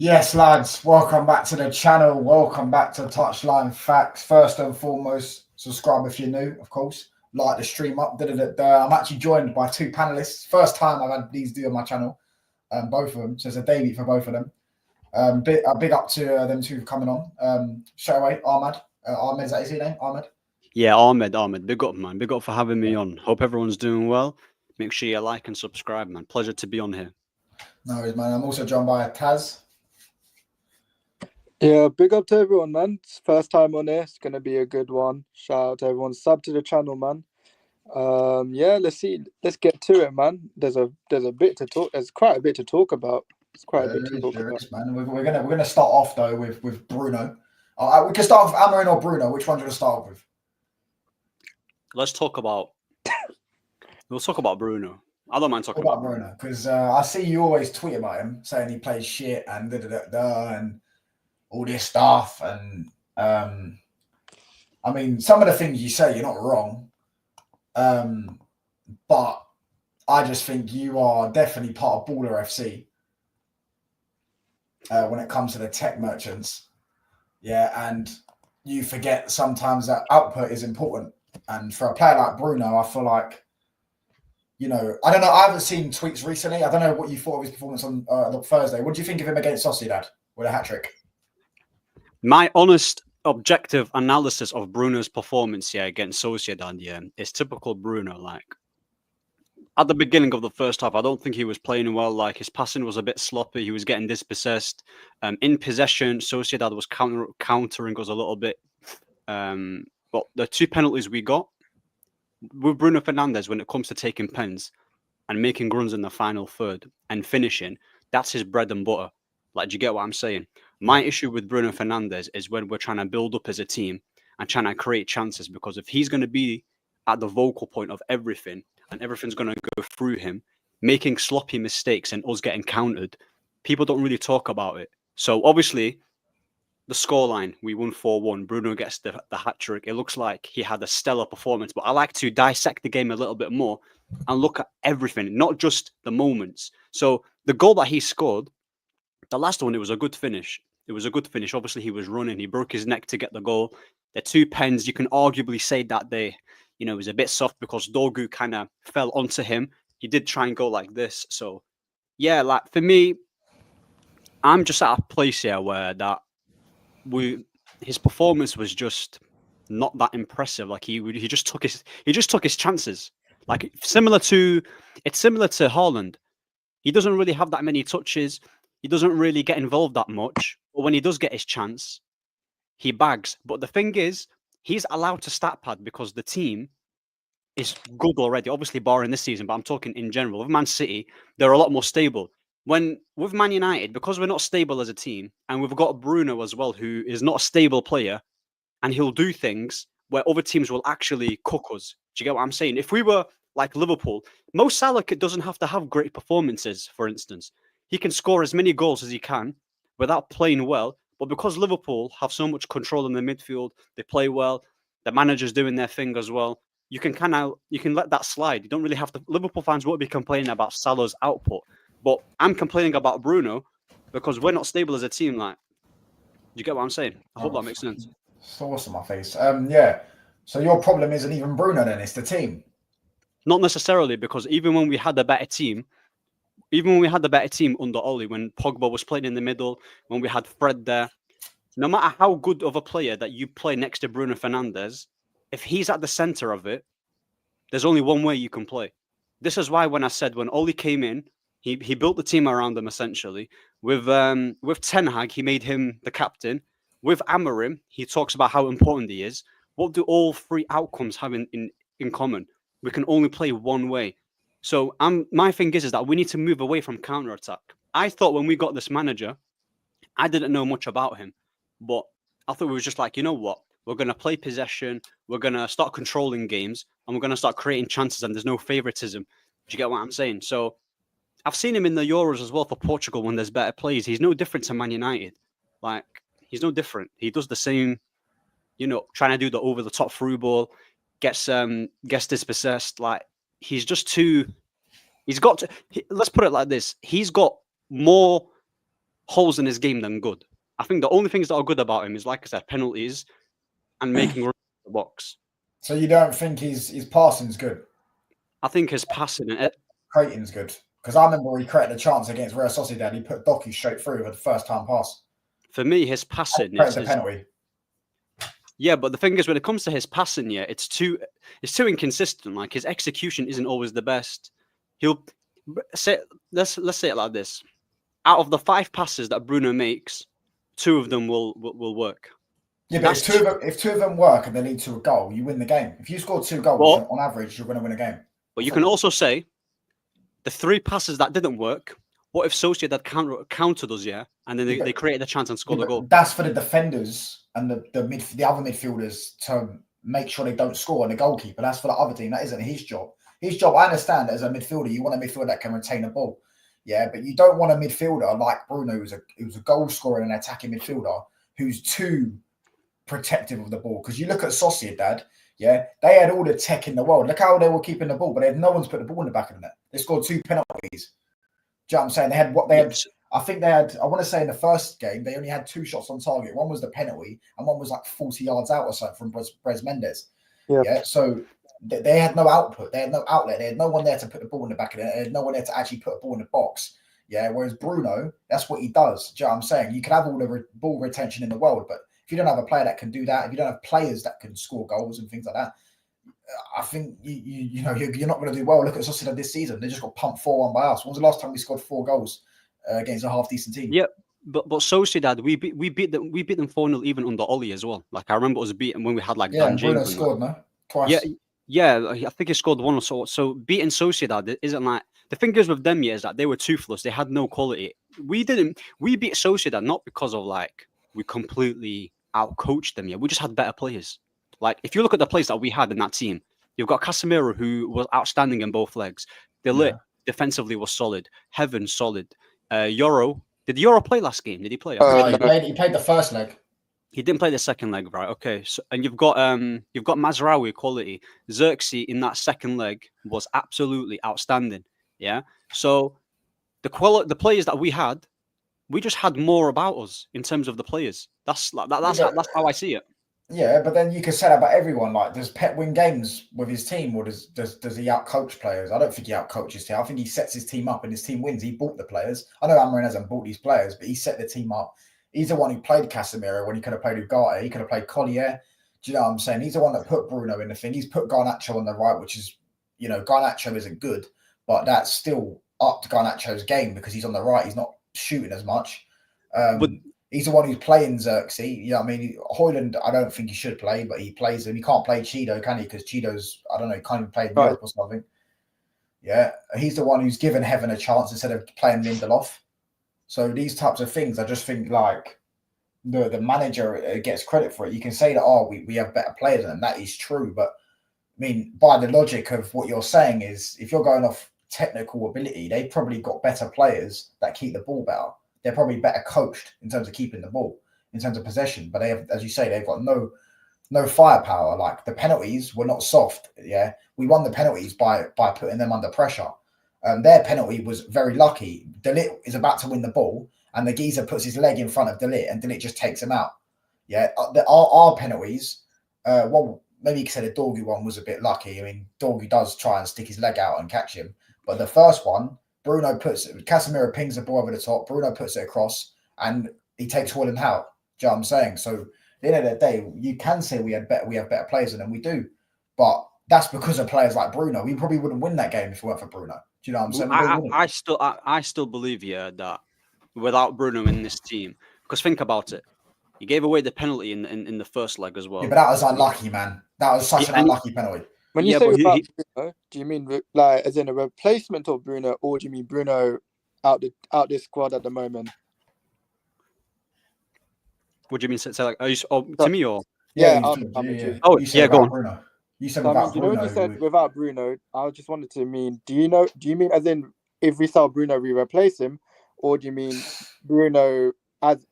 Yes, lads, welcome back to the channel. Welcome back to Touchline Facts. First and foremost, subscribe if you're new, of course. Like the stream up. I'm actually joined by two panelists. First time I've had these do on my channel, both of them. So it's a debut for both of them. Big up to them two for coming on. Straight away, Ahmed. Ahmed, is that his name? Ahmed? Yeah, Ahmed. Big up, man. Big up for having me on. Hope everyone's doing well. Make sure you like and subscribe, man. Pleasure to be on here. No worries, man. I'm also joined by Taz. Yeah, big up to everyone, man. It's first time on here. It's gonna be a good one. Shout out to everyone. Sub to the channel, man. Yeah, let's get to it, man. There's a bit to talk. There's quite a bit to talk about. It's quite a bit to talk about. Man. We're gonna start off though with Bruno. We can start with Amarin or Bruno. Which one do you want to start with? Let's talk about. We'll talk about Bruno. I don't mind talking about Bruno because I see you always tweet about him, saying he plays shit and and all this stuff. And I mean, some of the things you say, you're not wrong. But I just think you are definitely part of Baller FC when it comes to the tech merchants. Yeah, and you forget sometimes that output is important. And for a player like Bruno, I feel like, I don't know. I haven't seen tweets recently. I don't know what you thought of his performance on Thursday. What do you think of him against Sociedad with a hat-trick? My honest, objective analysis of Bruno's performance against Sociedad is typical Bruno. Like, at the beginning of the first half, I don't think he was playing well. Like, his passing was a bit sloppy. He was getting dispossessed. In possession, Sociedad was countering us a little bit. But the two penalties we got with Bruno Fernandes, when it comes to taking pens and making runs in the final third and finishing, that's his bread and butter. Like, do you get what I'm saying? My issue with Bruno Fernandes is when we're trying to build up as a team and trying to create chances, because if he's going to be at the vocal point of everything and everything's going to go through him, making sloppy mistakes and us getting countered, people don't really talk about it. So obviously, the scoreline, we won 4-1. Bruno gets the hat-trick. It looks like he had a stellar performance, but I like to dissect the game a little bit more and look at everything, not just the moments. So the goal that he scored, the last one, it was a good finish. Obviously, he was running. He broke his neck to get the goal. The two pens, you can arguably say that they, was a bit soft because Dorgu kind of fell onto him. He did try and go like this. So, yeah, like for me, I'm just at a place here where that his performance was just not that impressive. Like he just took his chances. Like it's similar to Haaland. He doesn't really have that many touches. He doesn't really get involved that much. But when he does get his chance, he bags. But the thing is, he's allowed to stat pad because the team is good already. Obviously, barring this season, but I'm talking in general. With Man City, they're a lot more stable. With Man United, because we're not stable as a team, and we've got Bruno as well, who is not a stable player, and he'll do things where other teams will actually cook us. Do you get what I'm saying? If we were like Liverpool, Mo Salah doesn't have to have great performances, for instance. He can score as many goals as he can without playing well. But because Liverpool have so much control in the midfield, they play well, the manager's doing their thing as well, you can let that slide. You don't really have to. Liverpool fans won't be complaining about Salah's output. But I'm complaining about Bruno because we're not stable as a team. Like, do you get what I'm saying? I hope that makes sense. Sauce on my face. Yeah. So your problem isn't even Bruno then, it's the team. Not necessarily, because even when we had a better team under Oli, when Pogba was playing in the middle, when we had Fred there, no matter how good of a player that you play next to Bruno Fernandes, if he's at the center of it, there's only one way you can play. This is why when I said when Oli came in, he built the team around him essentially. With Ten Hag, he made him the captain. With Amorim, he talks about how important he is. What do all three outcomes have in common? We can only play one way. So my thing is that we need to move away from counter-attack. I thought when we got this manager, I didn't know much about him, but I thought we were just like, you know what? We're going to play possession. We're going to start controlling games, and we're going to start creating chances, and there's no favoritism. Do you get what I'm saying? So I've seen him in the Euros as well for Portugal when there's better players. He's no different to Man United. Like, he's no different. He does the same, trying to do the over-the-top through ball, gets dispossessed. Like, he's just too... let's put it like this. He's got more holes in his game than good. I think the only things that are good about him is, like I said, penalties and making runs in the box. So you don't think his passing's good? I think his passing and Creating's good. Because I remember he created a chance against Real Sociedad. He put Doku straight through with the first time pass. for me, his passing Created the is penalty. yeah. But the thing is, when it comes to his passing, yeah, it's too inconsistent. Like his execution isn't always the best. He'll say let's say it like this: out of the 5 passes that Bruno makes, 2 of them will work. Yeah, but if two of them work and they lead to a goal, you win the game. If you score 2 goals, on average, you're going to win a game. But you can also say the 3 passes that didn't work. What if Sociedad countered us, yeah, and then they created a chance and scored a goal? That's for the defenders and the other midfielders to make sure they don't score, and the goalkeeper. That's for the other team. That isn't his job. His job, I understand, as a midfielder, you want a midfielder that can retain a ball, yeah, but you don't want a midfielder like Bruno, who's a goal scorer and an attacking midfielder who's too protective of the ball. Because you look at Sociedad, yeah, they had all the tech in the world. Look how they were keeping the ball, but they had no one's put the ball in the back of the net. They scored 2 penalties. Do you know what I'm saying? They had what they had. I think they had. I want to say in the first game they only had 2 shots on target. One was the penalty, and one was like 40 yards out or something from Fernandes. Yeah. So they had no output. They had no outlet. They had no one there to put the ball in the back of the net. They had no one there to actually put a ball in the box. Yeah. Whereas Bruno, that's what he does. Do you know what I'm saying? You can have all the ball retention in the world, but if you don't have a player that can do that, if you don't have players that can score goals and things like that, I think you're not going to do well. Look at Sociedad this season; they just got pumped 4-1 by us. When was the last time we scored 4 goals against a half decent team? Yeah, but Sociedad we beat them 4-0 even under Oli as well. Like I remember us beating when we had like Dan Bruno James. Scored twice. Yeah, I think he scored 1 or so. So beating Sociedad isn't like the thing is with them. Yeah, is that they were toothless. They had no quality. We beat Sociedad not because of like we completely outcoached them. Yeah, we just had better players. Like, if you look at the players that we had in that team, you've got Casemiro, who was outstanding in both legs. Defensively was solid. Heaven, solid. Yoro. Did Yoro play last game? Did he play? He played the first leg. He didn't play the second leg, right? Okay. So, and you've got Mazraoui quality. Xerxes in that second leg was absolutely outstanding. Yeah. So the players that we had, we just had more about us in terms of the players. That's how I see it. Yeah, but then you could say that about everyone. Like, does Pep win games with his team, or does he outcoach players? I don't think he outcoaches his team. I think he sets his team up and his team wins. He bought the players. I know Amarin hasn't bought these players, but he set the team up. He's the one who played Casemiro when he could have played Ugarte. He could have played Collier. Do you know what I'm saying? He's the one that put Bruno in the thing. He's put Garnacho on the right, which is, Garnacho isn't good, but that's still up to Garnacho's game because he's on the right. He's not shooting as much. He's the one who's playing Xerxes. Yeah, I mean, Højlund, I don't think he should play, but he plays him. He can't play Cheeto, can he? Because Cheeto's, I don't know, he can't even play in Europe or something. Yeah, he's the one who's given Heaven a chance instead of playing Lindelof. So these types of things, I just think like the manager gets credit for it. You can say that, we have better players, and that is true. But I mean, by the logic of what you're saying is, if you're going off technical ability, they've probably got better players that keep the ball better. They're probably better coached in terms of keeping the ball, in terms of possession. But they have, as you say, they've got no firepower. Like, the penalties were not soft. Yeah, we won the penalties by putting them under pressure. Their penalty was very lucky. De Ligt is about to win the ball, and the geezer puts his leg in front of De Ligt, and De Ligt just takes him out. Yeah, our penalties. Well, maybe you could say the Dorgu one was a bit lucky. I mean, Dorgu does try and stick his leg out and catch him, but the first one, Casemiro pings the ball over the top, Bruno puts it across, and he takes Højlund out. Do you know what I'm saying? So at the end of the day, you can say we have better players than them. We do. But that's because of players like Bruno. We probably wouldn't win that game if it weren't for Bruno. Do you know what I'm saying? I still believe that without Bruno in this team, because think about it. He gave away the penalty in the first leg as well. Yeah, but that was unlucky, man. That was such an unlucky penalty. When you say without Bruno, do you mean like as in a replacement of Bruno, or do you mean Bruno out this squad at the moment? What do you mean? Say like, to me or? Yeah, go on. Bruno. You said without Bruno. When you said without Bruno, I just wanted to mean. Do you mean as in if we sell Bruno, we replace him, or do you mean Bruno as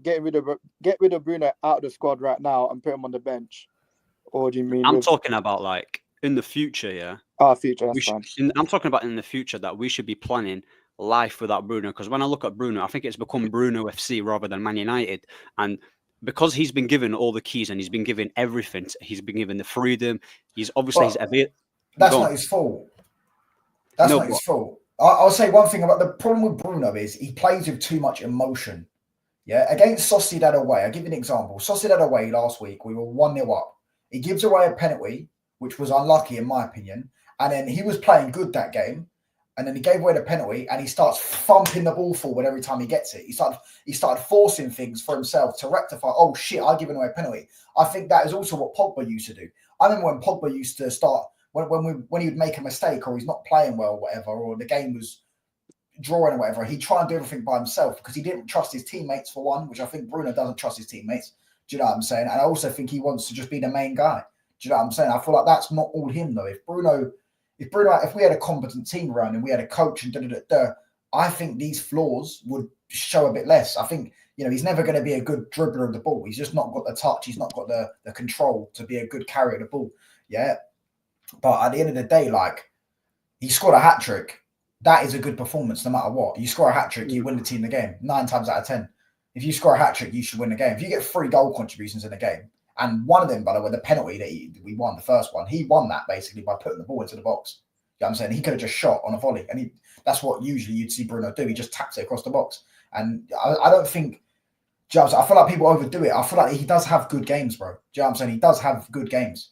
get rid of Bruno out of the squad right now and put him on the bench, or do you mean? I'm talking about like in the future, yeah. Future. That's fine. I'm talking about in the future that we should be planning life without Bruno. Because when I look at Bruno, I think it's become Bruno FC rather than Man United. And because he's been given all the keys and he's been given everything, he's been given the freedom. He's obviously that's not his fault. That's not his fault. I'll say one thing about the problem with Bruno is he plays with too much emotion. Yeah, against Sociedad away, I'll give you an example. Sociedad away last week, we were 1-0 up. He gives away a penalty, which was unlucky in my opinion. And then he was playing good that game. And then he gave away the penalty and he starts thumping the ball forward every time he gets it. He started forcing things for himself to rectify, oh shit, I've given away a penalty. I think that is also what Pogba used to do. I remember when Pogba used to start, when he would make a mistake or he's not playing well or whatever, or the game was drawing or whatever, he'd try and do everything by himself because he didn't trust his teammates for one, which I think Bruno doesn't trust his teammates. Do you know what I'm saying? And I also think he wants to just be the main guy. Do you know what I'm saying? I feel like that's not all him though. If we had a competent team around and we had a coach and I think these flaws would show a bit less. I think, he's never going to be a good dribbler of the ball. He's just not got the touch. He's not got the control to be a good carrier of the ball. Yeah. But at the end of the day, like, he scored a hat-trick. That is a good performance no matter what. You score a hat-trick, you win the team the game 9 times out of 10. If you score a hat-trick, you should win the game. If you get 3 goal contributions in a game, and one of them, by the way, the penalty that we won, the first one, he won that basically by putting the ball into the box. You know what I'm saying? He could have just shot on a volley. And that's what usually you'd see Bruno do. He just taps it across the box. And I don't think, I feel like people overdo it. I feel like he does have good games, bro. Do you know what I'm saying? He does have good games.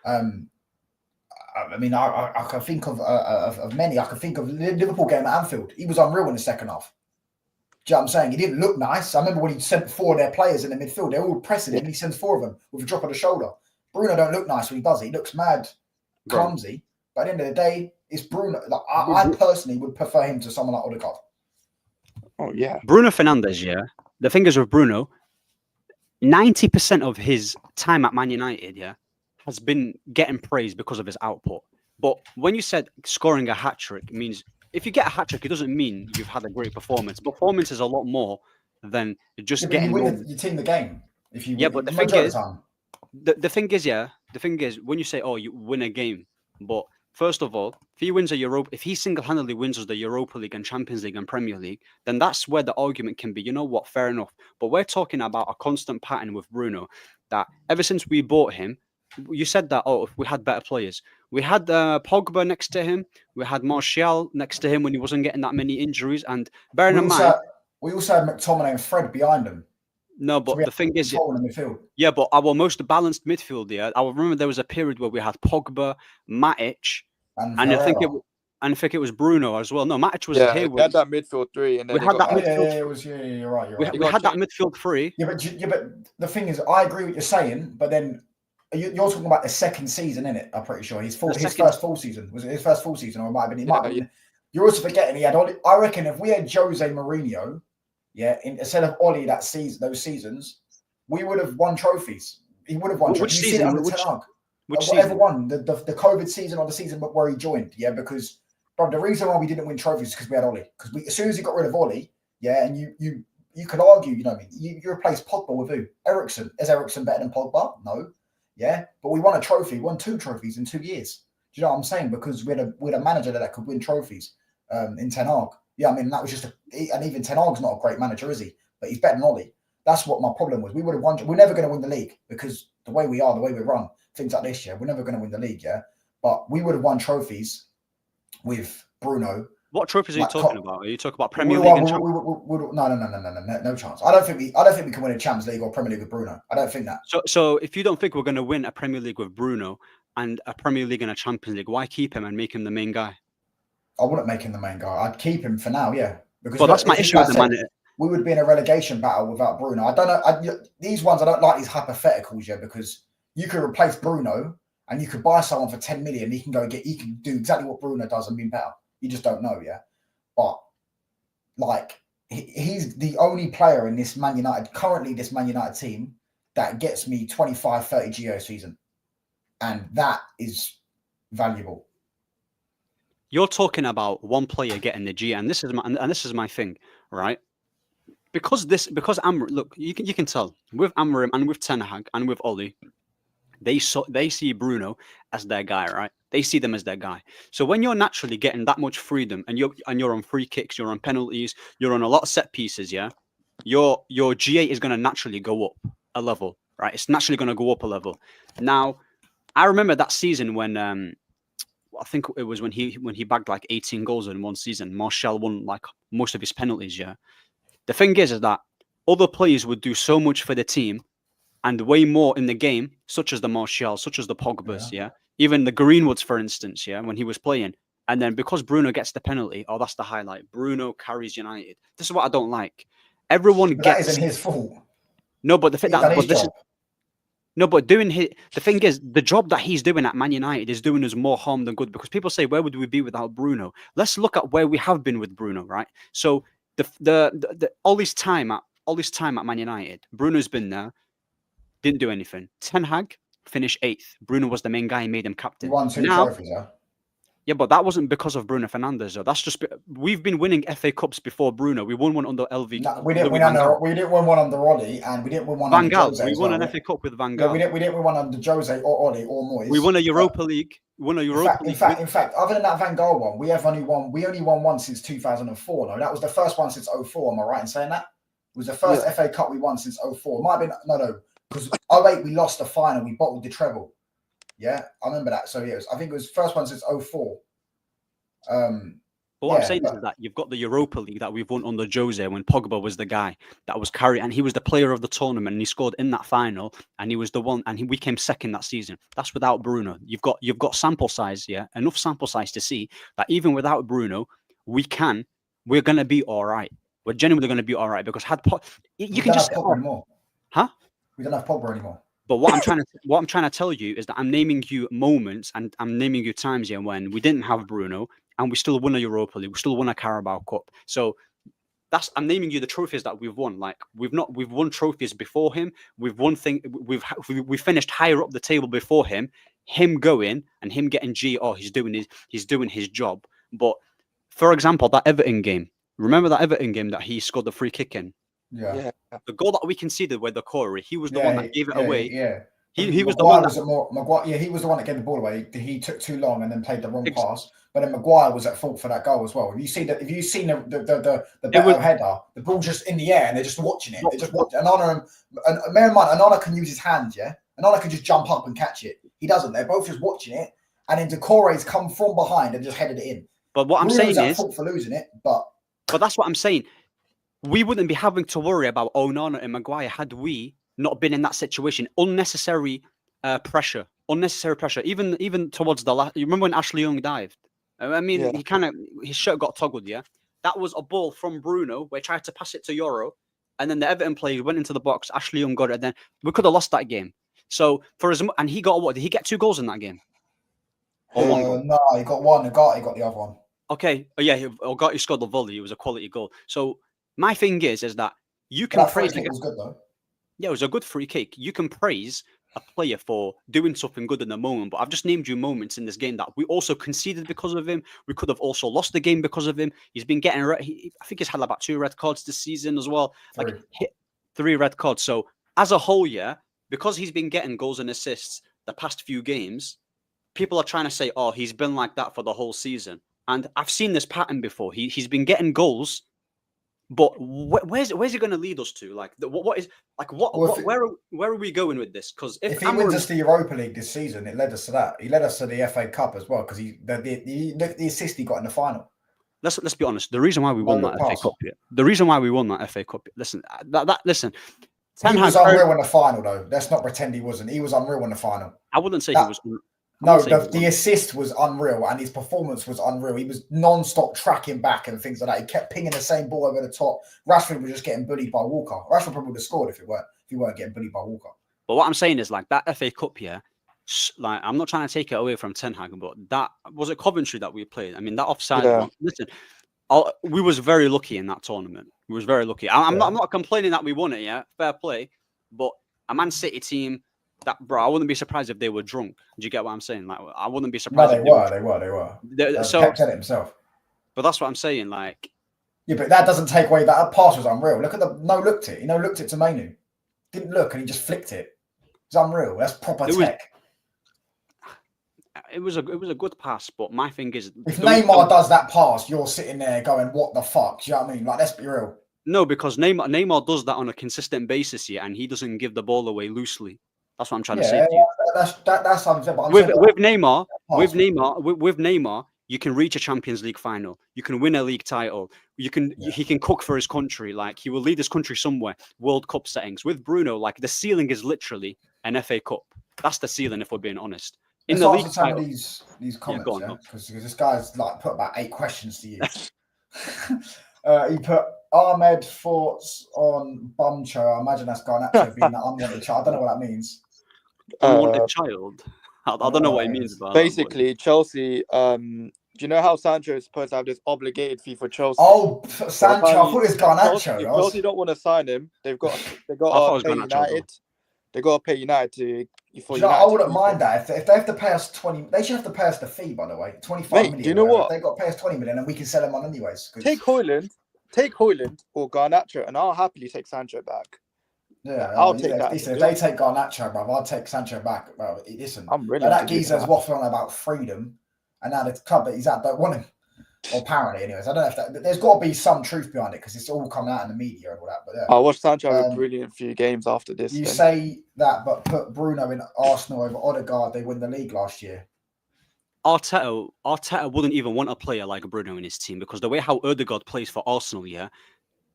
I mean, I can think of many. I can think of the Liverpool game at Anfield. He was unreal in the second half. Do you know what I'm saying? He didn't look nice. I remember when he sent 4 of their players in the midfield. They're all pressing him. He sends 4 of them with a drop of the shoulder. Bruno don't look nice when he does it. He looks mad clumsy. But at the end of the day, it's Bruno. Like, I personally would prefer him to someone like Odegaard. Oh, yeah. Bruno Fernandes, yeah. The thing is with Bruno, 90% of his time at Man United, yeah, has been getting praised because of his output. But when you said scoring a hat-trick means, if you get a hat-trick, it doesn't mean you've had a great performance. Performance is a lot more than just getting... You win your team the game. If you but the thing is, when you say, oh, you win a game, but first of all, if he single-handedly wins us the Europa League and Champions League and Premier League, then that's where the argument can be, you know what, fair enough. But we're talking about a constant pattern with Bruno, that ever since we bought him, you said that, if we had better players. We had Pogba next to him. We had Martial next to him when he wasn't getting that many injuries. And bearing in mind... We also had McTominay and Fred behind him. No, but the thing is... Yeah, but our most balanced midfield, yeah, I remember there was a period where we had Pogba, Matic, and I think it was Bruno as well. No, Matic was here. We had that midfield 3. And then we had that midfield... you're right. We had that midfield 3. Yeah, but the thing is, I agree with what you're saying, but then... You're talking about the second season, innit? I'm pretty sure his first full season. Was it his first full season, or it might have been? Yeah. You're also forgetting he had Oli. I reckon if we had Jose Mourinho, instead of Oli those seasons, we would have won trophies. He would have won. Which season? Whatever one, the COVID season or the season where he joined. Yeah, because the reason why we didn't win trophies is because we had Oli. Because as soon as he got rid of Oli, and you could argue, you know what I mean? You replaced Pogba with who? Eriksen. Is Eriksen better than Pogba? No. Yeah, but we won a trophy, won 2 trophies in 2 years. Do you know what I'm saying? Because we had a manager that could win trophies in Ten Hag. Yeah, I mean, that was just and even Ten Hag's not a great manager, is he? But he's better than Oli. That's what my problem was. We would have won. We're never going to win the league because the way we are, the way we run, things like this, we're never going to win the league, But we would have won trophies with Bruno. What trophies are you talking about? Are you talking about Premier League and Champions League? No chance. I don't think we can win a Champions League or Premier League with Bruno. I don't think that. So if you don't think we're going to win a Premier League with Bruno and a Premier League and a Champions League, why keep him and make him the main guy? I wouldn't make him the main guy. I'd keep him for now, Because that's my issue with the man. We would be in a relegation battle without Bruno. I don't know. These ones, I don't like these hypotheticals, because you could replace Bruno and you could buy someone for 10 million. He can do exactly what Bruno does and be better. You just don't know, But like he's the only player in this Man United team that gets me 25, 30 Gio a season. And that is valuable. You're talking about one player getting the G, and this is my thing, right? Because look, you can tell with Amorim and with Ten Hag and with Oli, they see Bruno as their guy, right? They see them as their guy. So when you're naturally getting that much freedom, and you're on free kicks, you're on penalties, you're on a lot of set pieces, yeah, your G8 is going to naturally go up a level, right? It's naturally going to go up a level. Now, I remember that season when I think it was when he bagged like 18 goals in one season. Martial won like most of his penalties. Yeah, the thing is that other players would do so much for the team and way more in the game, such as the Martial, such as the Pogbas. Yeah, even the Greenwoods, for instance. Yeah, when he was playing, and then because Bruno gets the penalty, oh, that's the highlight. Bruno carries United. This is what I don't like. Everyone But gets. that isn't his fault. No, but the thing He's done his this job. is. No, but the thing is, the job that he's doing at Man United is doing us more harm than good, because people say, where would we be without Bruno? Let's look at where we have been with Bruno, right? So all this time at Man United, Bruno's been there, didn't do anything. Ten Hag finished 8th. Bruno was the main guy, made him He captain. won 2 trophies, huh? Yeah, but that wasn't because of Bruno Fernandes, though. That's just we've been winning FA Cups before Bruno. We won one under LV. No, we didn't win one under Ollie, and we didn't win one Van under Gaal. Jose. We as won well. an FA Cup with Van Gaal. Yeah, we didn't win one under Jose or Ollie or Moyes. We won a Europa League. We won a Europa in League. fact, other than that Van Gaal one, we only won one since 2004. No, that was the first one since 2004. Am I right in saying that? It was the first FA Cup we won since 2004. Might have been no, because 2008 we lost the final. We bottled the treble. Yeah, I remember that. So yeah, I think it was the first one since 2004. But what I'm saying is that you've got the Europa League that we've won under Jose when Pogba was the guy that was carrying, and he was the player of the tournament, and he scored in that final, and he was the one, and we came second that season. That's without Bruno. You've got sample size, yeah, enough sample size to see that even without Bruno, we're gonna be all right. We're genuinely gonna be all right, because you can just Pogba anymore. Huh? We don't have Pogba anymore. But what I'm trying to tell you is that I'm naming you moments, and I'm naming you times here when we didn't have Bruno and we still won a Europa League, we still won a Carabao Cup. So I'm naming you the trophies that we've won. Like we've won trophies before him. We've won we finished higher up the table before him. Him going and him getting he's doing his job. But for example, that Everton game. Remember that Everton game that he scored the free kick in? Yeah. The goal that we conceded with the Corey, he was the one that gave it away. Yeah. He was the one Maguire, he was the one that gave the ball away. He took too long and then played the wrong pass. But then Maguire was at fault for that goal as well. If you've seen the better header, the ball just in the air and they're just watching it. They just watch it. And bear in mind, Onana can use his hands, yeah? Onana can just jump up and catch it. He doesn't. They're both just watching it. And then Decore's come from behind and just headed it in. But what I'm saying is, fault for losing it, but that's what I'm saying. We wouldn't be having to worry about Onana and Maguire had we not been in that situation. Unnecessary pressure. Even towards the last. You remember when Ashley Young dived? I mean, his shirt got toggled. Yeah, that was a ball from Bruno where he tried to pass it to Euro, and then the Everton player went into the box. Ashley Young got it. And then we could have lost that game. So and he got what? Did he get 2 goals in that game? Or 1 goal? No, he got one. Agati got the other one. Okay. Oh yeah, Agati scored the volley. It was a quality goal. So my thing is that you can praise. It was good though. Yeah, it was a good free kick. You can praise a player for doing something good in the moment, but I've just named you moments in this game that we also conceded because of him. We could have also lost the game because of him. He's been getting, I think he's had about 2 red cards this season as well. 3. Like 3 red cards. So as a whole, yeah, because he's been getting goals and assists the past few games, people are trying to say, oh, he's been like that for the whole season. And I've seen this pattern before. He's been getting goals. But where's it going to lead us to? Like, where are we going with this? Because if he wins us the Europa League this season, it led us to that. He led us to the FA Cup as well, because the assist he got in the final. Let's be honest. The reason why we won that FA Cup, the reason why we won that FA Cup. Listen, listen. He was unreal in the final, though. Let's not pretend he wasn't. He was unreal in the final. I wouldn't say he was. No, the assist was unreal and his performance was unreal. He was non-stop tracking back and things like that. He kept pinging the same ball over the top. Rashford was just getting bullied by Walker. Rashford probably would have scored if he weren't getting bullied by Walker. But what I'm saying is, like, that FA Cup here, like, I'm not trying to take it away from Ten Hag, but that was it Coventry that we played. I mean, that offside. Yeah. Listen, we was very lucky in that tournament. We was very lucky. I'm not complaining that we won it. Yeah, fair play. But a Man City team. I wouldn't be surprised if they were drunk. Do you get what I'm saying? Like, I wouldn't be surprised. No, they were. So Pep said it himself. But that's what I'm saying. Like, yeah, but that doesn't take away that pass was unreal. Look at looked it. Looked it to Manu. Didn't look and he just flicked it. It's unreal. That's proper tech. it was a good pass, but my thing is, if Neymar does that pass, you're sitting there going, "What the fuck?" Do you know what I mean? Like, let's be real. No, because Neymar does that on a consistent basis here, and he doesn't give the ball away loosely. That's what I'm trying to say to you. That's something. With Neymar, you can reach a Champions League final. You can win a league title. He can cook for his country. Like, he will lead his country somewhere. World Cup settings. With Bruno, like, the ceiling is literally an FA Cup. That's the ceiling, if we're being honest. In the league some of these comments, because this guy's like put about 8 questions to you. He put Ahmed thoughts on Bumcho. I imagine that's Garnacho being that unwanted child. I don't know what that means. Unwanted child. I don't know what he means by basically that, Chelsea. Do you know how Sancho is supposed to have this obligated fee for Chelsea? Oh, Sancho! I thought it was Garnacho. Chelsea don't want to sign him. They've got to pay United. They got to pay United to. I wouldn't mind that if they have to pay us 20. They should have to pay us the fee, by the way, 25 million. Do you know what? They've got to pay us 20 million, and we can sell them on anyways. Take Højlund or Garnacho, and I'll happily take Sancho back. Yeah, I'll take that. Listen, if they take Garnacho, bro, I'll take Sancho back. Bro, listen, I'm really that geezer's waffling on about freedom, and now the club that he's at don't want him. Or apparently, anyways, I don't know if there's got to be some truth behind it because it's all coming out in the media and all that. But yeah. I watched Sancho have a brilliant few games after this. You say that, but put Bruno in Arsenal over Odegaard. They win the league last year. Arteta wouldn't even want a player like Bruno in his team because the way how Odegaard plays for Arsenal,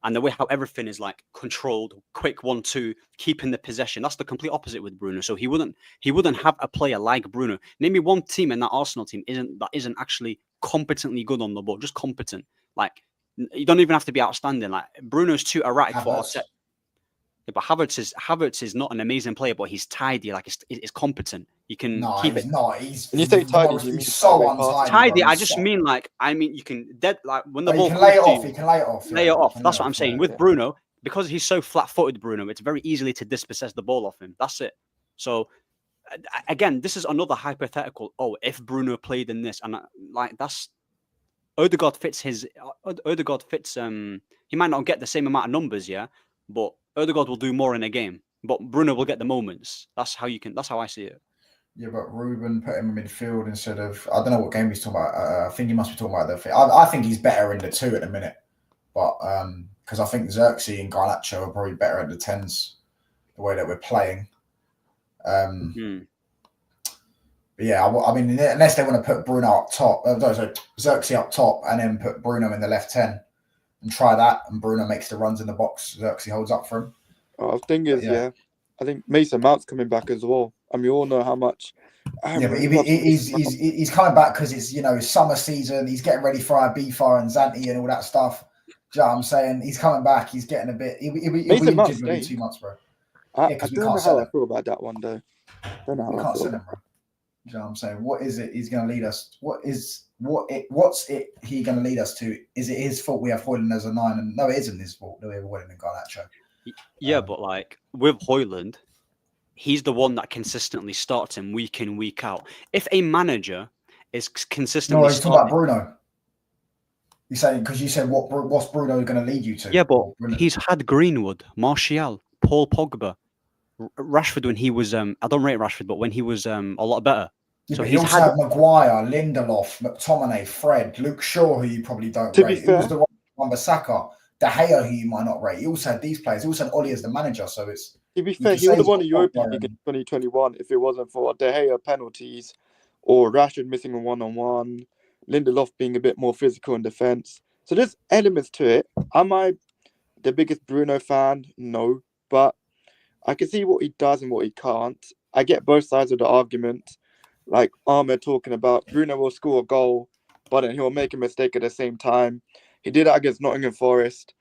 and the way how everything is like controlled, quick 1-2, keeping the possession. That's the complete opposite with Bruno. So he wouldn't have a player like Bruno. Name me one team in that Arsenal team that isn't actually competently good on the ball, just competent. Like, you don't even have to be outstanding. Like, Bruno's too erratic for Arteta. Yeah, but Havertz is not an amazing player, but he's tidy. Like, it's competent. You can keep it. No, he's. When you say tidy, he's so untidy. Tidy. I just mean you can when the ball. You can lay it off. You can lay it off. Lay it off. That's what I'm saying. With Bruno, because he's so flat-footed, Bruno, it's very easily to dispossess the ball off him. That's it. So, again, this is another hypothetical. Oh, if Bruno played in this, and that's Odegaard fits his. Odegaard fits. He might not get the same amount of numbers, but Odegaard will do more in a game. But Bruno will get the moments. That's how I see it. Yeah, but Ruben put him in midfield instead of. I don't know what game he's talking about. I think he must be talking about the. I think he's better in the 2 at the minute, but because I think Xerxes and Garnacho are probably better at the 10s, the way that we're playing. But yeah, I mean, unless they want to put Bruno up top, Xerxes up top, and then put Bruno in the left 10 and try that, and Bruno makes the runs in the box. Xerxes holds up for him. The thing is, I think Mason Mount's coming back as well. And we all know how much. Yeah, but he's coming back because it's summer season. He's getting ready for Ibiza and Zante and all that stuff. Do you know what I'm saying? He's coming back. He's getting a bit. He'll be injured within 2 months, bro. I don't know how I feel about that one, though. I don't know how we I can't feel. sell him, bro. Do you know what I'm saying? What is it he's going to lead us? What's he going to lead us to? Is it his fault we have Højlund as a 9? And no, it isn't his fault that we have Højlund and Garnacho. Yeah, but like with Højlund, he's the one that consistently starts him week in, week out. If a manager is consistently he's talking about Bruno. You're saying because you said what's Bruno going to lead you to? Yeah, but he's had Greenwood, Martial, Paul Pogba, Rashford when he was. I don't rate Rashford, but when he was a lot better. Yeah, so he also had Maguire, Lindelof, McTominay, Fred, Luke Shaw, who you probably don't rate. He was the one Bissaka, De Gea, who you might not rate. He also had these players. He also had Oli as the manager. So it's. To be fair, he would have won the Europa League in 2021 if it wasn't for De Gea penalties or Rashford missing a 1-on-1, Lindelof being a bit more physical in defence. So there's elements to it. Am I the biggest Bruno fan? No. But I can see what he does and what he can't. I get both sides of the argument. Like Ahmed talking about Bruno will score a goal, but then he'll make a mistake at the same time. He did that against Nottingham Forest.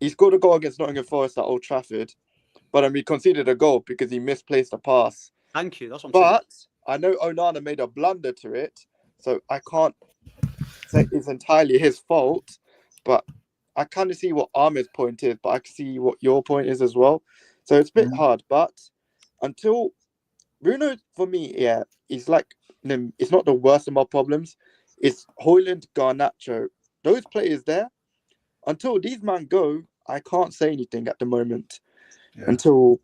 He scored a goal against Nottingham Forest at Old Trafford. But then we conceded a goal because he misplaced a pass. Thank you. That's what I'm saying. But I know Onana made a blunder to it, so I can't say it's entirely his fault. But I kind of see what Ahmed's point is, but I can see what your point is as well. So it's a bit hard. But until Bruno, for me, he's like, it's not the worst of my problems. It's Højlund, Garnacho, those players there. Until these men go, I can't say anything at the moment. Yeah. Until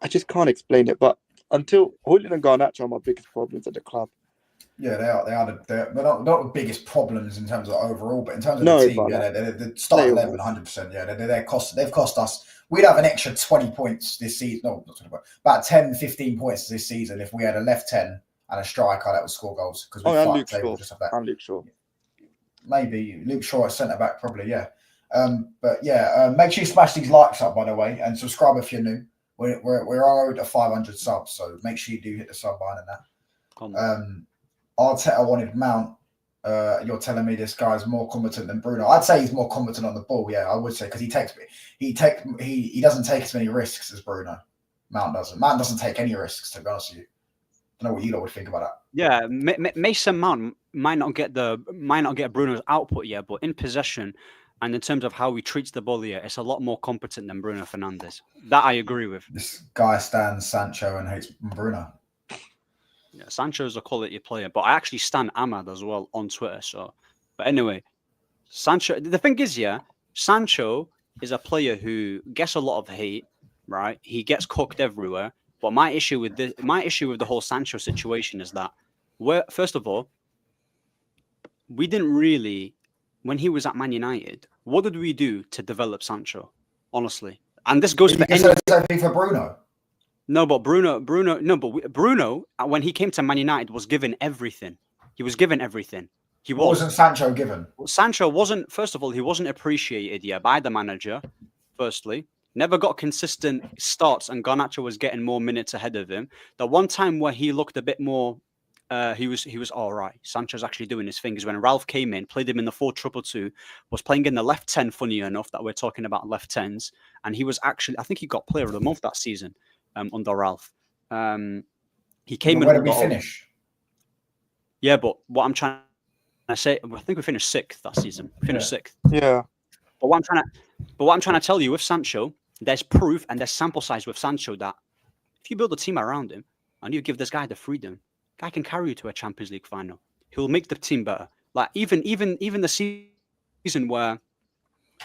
I just can't explain it. But until Højlund and Garnacho are my biggest problems at the club. Yeah, they're not the biggest problems in terms of overall, but in terms of No, the team, but yeah, like, they're start they 11, always. 100%. Yeah, they've cost us. We'd have an extra 20 points this season. No, not 20 points, about 10, 15 points this season if we had a left 10 and a striker that would score goals because we Oh, and fight Luke the table Shaw. just have that. And Luke Shaw. Maybe Luke Shaw at centre back, probably, yeah. But yeah, make sure you smash these likes up, by the way, and subscribe if you're new. We're owed 500 subs, so make sure you do hit the sub button and that. Arteta wanted Mount. You're telling me this guy's more competent than Bruno. I'd say he's more competent on the ball. Yeah, I would say because he doesn't take as many risks as Bruno. Mount doesn't. Mount doesn't take any risks. To be honest with you, I don't know what you lot would think about that. Yeah, Mason Mount might not get Bruno's output yet, but in possession and in terms of how he treats the ball, yeah, it's a lot more competent than Bruno Fernandes. That I agree with. This guy stands Sancho and hates Bruno. Yeah, Sancho's a quality player, but I actually stand Ahmad as well on Twitter. So, but anyway, Sancho. The thing is, yeah, Sancho is a player who gets a lot of hate, right? He gets cooked everywhere. But my issue with the whole Sancho situation is that, first of all, we didn't really, when he was at Man United, what did we do to develop Sancho? Honestly, and this goes for the same thing for Bruno. No, but Bruno, when he came to Man United, was given everything. He was given everything. Wasn't Sancho given? Sancho wasn't. First of all, he wasn't appreciated yet by the manager. Firstly, never got consistent starts, and Garnacho was getting more minutes ahead of him. The one time where he looked a bit more, he was all right. Sancho's actually doing his thing is when Ralph came in, played him in the 4-2-2, was playing in the left 10. Funny enough, that we're talking about left 10s, and he was actually, I think he got Player of the Month that season. Under Ralph, he came in. Where did we finish? Yeah, but what I'm trying to say, I think we finished 6th that season. We finished 6th. Yeah. But what I'm trying to tell you with Sancho, there's proof and there's sample size with Sancho that if you build a team around him and you give this guy the freedom, guy can carry you to a Champions League final. He'll make the team better. Like even the season where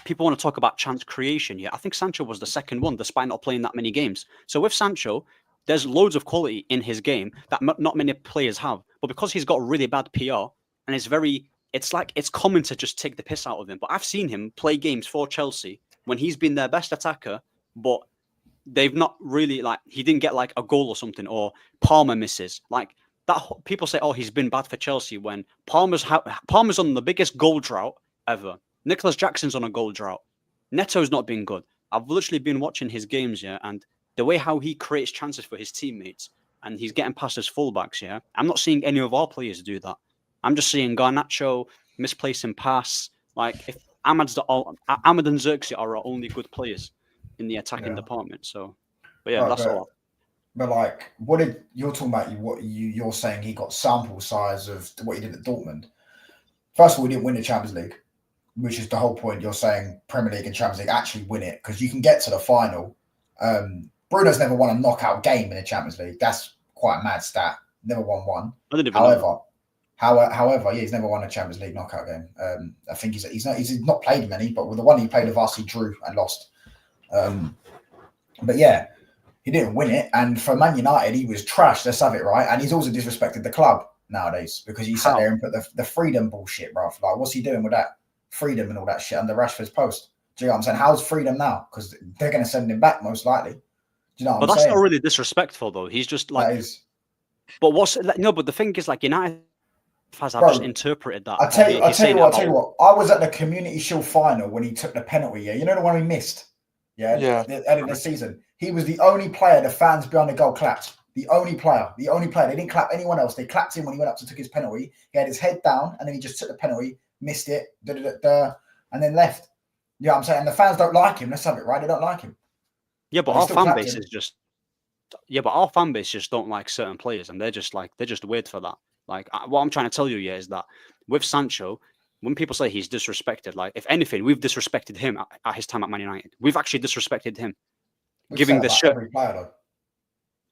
people want to talk about chance creation. Yeah, I think Sancho was the second one, despite not playing that many games. So with Sancho, there's loads of quality in his game that not many players have. But because he's got really bad PR, and it's common to just take the piss out of him. But I've seen him play games for Chelsea when he's been their best attacker, but they've not really, like, he didn't get like a goal or something, or Palmer misses. Like that, people say, oh, he's been bad for Chelsea when Palmer's on the biggest goal drought ever. Nicholas Jackson's on a goal drought. Neto's not been good. I've literally been watching his games, yeah, and the way how he creates chances for his teammates and he's getting past his fullbacks, yeah, I'm not seeing any of our players do that. I'm just seeing Garnacho misplacing pass. Like, if Ahmad and Xerxes are our only good players in the attacking department. So, but yeah, that's all. But like, you're talking about? You're saying he got sample size of what he did at Dortmund. First of all, he didn't win the Champions League, which is the whole point. You're saying Premier League and Champions League actually win it because you can get to the final. Bruno's never won a knockout game in the Champions League. That's quite a mad stat. Never won one. However, yeah, he's never won a Champions League knockout game. I think he's not played many, but with the one he played with us, he drew and lost. But yeah, he didn't win it. And for Man United, he was trash. Let's have it right. And he's also disrespected the club nowadays because he sat there and put the freedom bullshit, bro. Like, what's he doing with that freedom and all that shit under Rashford's post? Do you know what I'm saying? How's freedom now? Because they're going to send him back most likely. Do you know what I'm saying? But that's not really disrespectful, though. He's just like. That is. But but the thing is, like, United fans have just interpreted that. I tell you what. I was at the Community Shield final when he took the penalty. Yeah, you know the one we missed. Yeah. At the end of the season, he was the only player the fans behind the goal clapped. The only player. They didn't clap anyone else. They clapped him when he went up to take his penalty. He had his head down and then he just took the penalty, missed it, and then left. You know what I'm saying? And the fans don't like him. Let's have it right. They don't like him. Yeah, but our fan base is just. Yeah, but our fan base just don't like certain players, and they're just weird for that. Like, what I'm trying to tell you here is that with Sancho, when people say he's disrespected, like, if anything, we've disrespected him at his time at Man United. We've actually disrespected him, giving the shirt.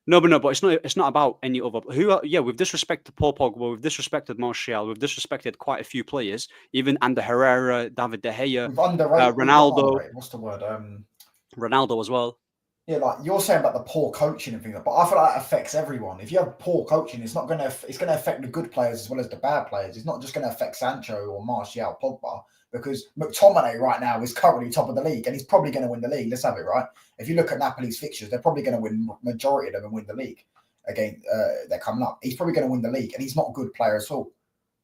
No, but it's not about any other. We've disrespected Paul Pogba, we've disrespected Martial, we've disrespected quite a few players, even Ander Herrera, David De Gea, Ronaldo. What's the word? Ronaldo as well. Yeah, like you're saying about the poor coaching and things, but I feel like that affects everyone. If you have poor coaching, it's going to affect the good players as well as the bad players. It's not just going to affect Sancho or Martial, Pogba, because McTominay right now is currently top of the league and he's probably going to win the league. Let's have it right. If you look at Napoli's fixtures, they're probably going to win majority of them and win the league. Again, they're coming up. He's probably going to win the league, and he's not a good player at all.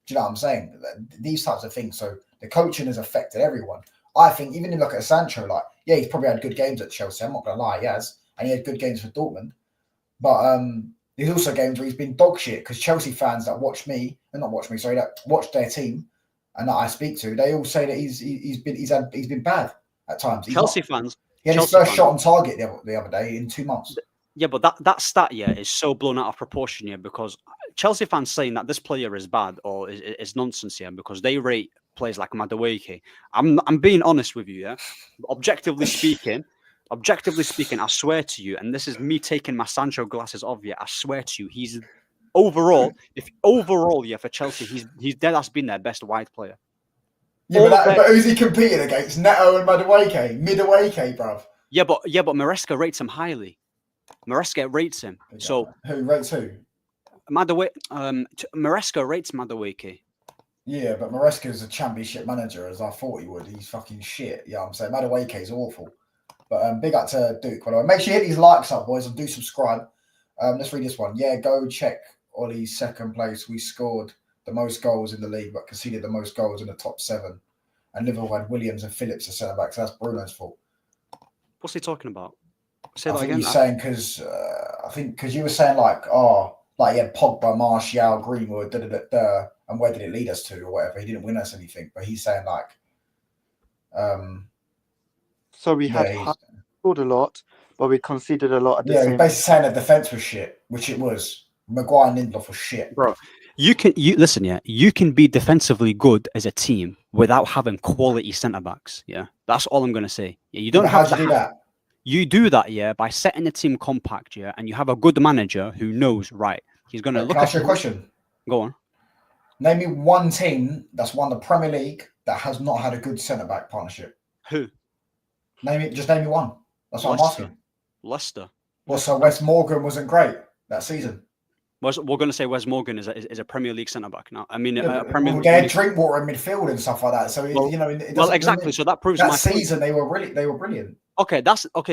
Do you know what I'm saying? These types of things. So the coaching has affected everyone. I think even if you look at Sancho, like, yeah, he's probably had good games at Chelsea. I'm not going to lie, he has. And he had good games for Dortmund. But there's also games where he's been dog shit, because Chelsea fans that watch their team and that I speak to, they all say that he's been bad at times. Chelsea fans. He had his first shot on target the other day in 2 months. Yeah, but that stat, yeah, is so blown out of proportion here, because Chelsea fans saying that this player is bad or is nonsense here, because they rate players like Madueke. I'm being honest with you, yeah. Objectively speaking, I swear to you, and this is me taking my Sancho glasses off you. I swear to you, he's overall for Chelsea, he's dead ass been their best wide player. Yeah, but who's he competing against? Neto and Madueke, bruv. Yeah, but Maresca rates him highly. Maresca rates him. So who rates who? Maresca rates Madueke. Yeah, but Maresca is a championship manager, as I thought he would. He's fucking shit. Yeah, I'm saying Madueke is awful. But big up to Duke, by the way. Make sure you hit these likes up, boys, and do subscribe. Let's read this one. Yeah, go check Ollie's second place. We scored the most goals in the league, but conceded the most goals in the top 7. And Liverpool had Williams and Phillips as centre backs. So that's Bruno's fault. What's he talking about? Say I that think again. he's saying because you were saying Pogba, Martial, Greenwood, and where did it lead us to or whatever. He didn't win us anything, but he's saying so we had scored a lot, but we conceded a lot at the same. He's basically saying the defense was shit, which it was. Maguire and Lindelof was shit, bro. You can be defensively good as a team without having quality centre backs. Yeah, that's all I'm gonna say. Yeah, you don't have to do that. You do that, yeah, by setting the team compact, yeah, and you have a good manager who knows, right, he's going to look at... Can I ask you a question? Go on. Name me one team that's won the Premier League that has not had a good centre-back partnership. Who? Just name me one. That's what I'm asking. Leicester. Well, so Wes Morgan wasn't great that season. We're going to say Wes Morgan is a Premier League centre-back now. I mean, they had Drinkwater in midfield and stuff like that. So, exactly. So that proves that season they were brilliant. Okay,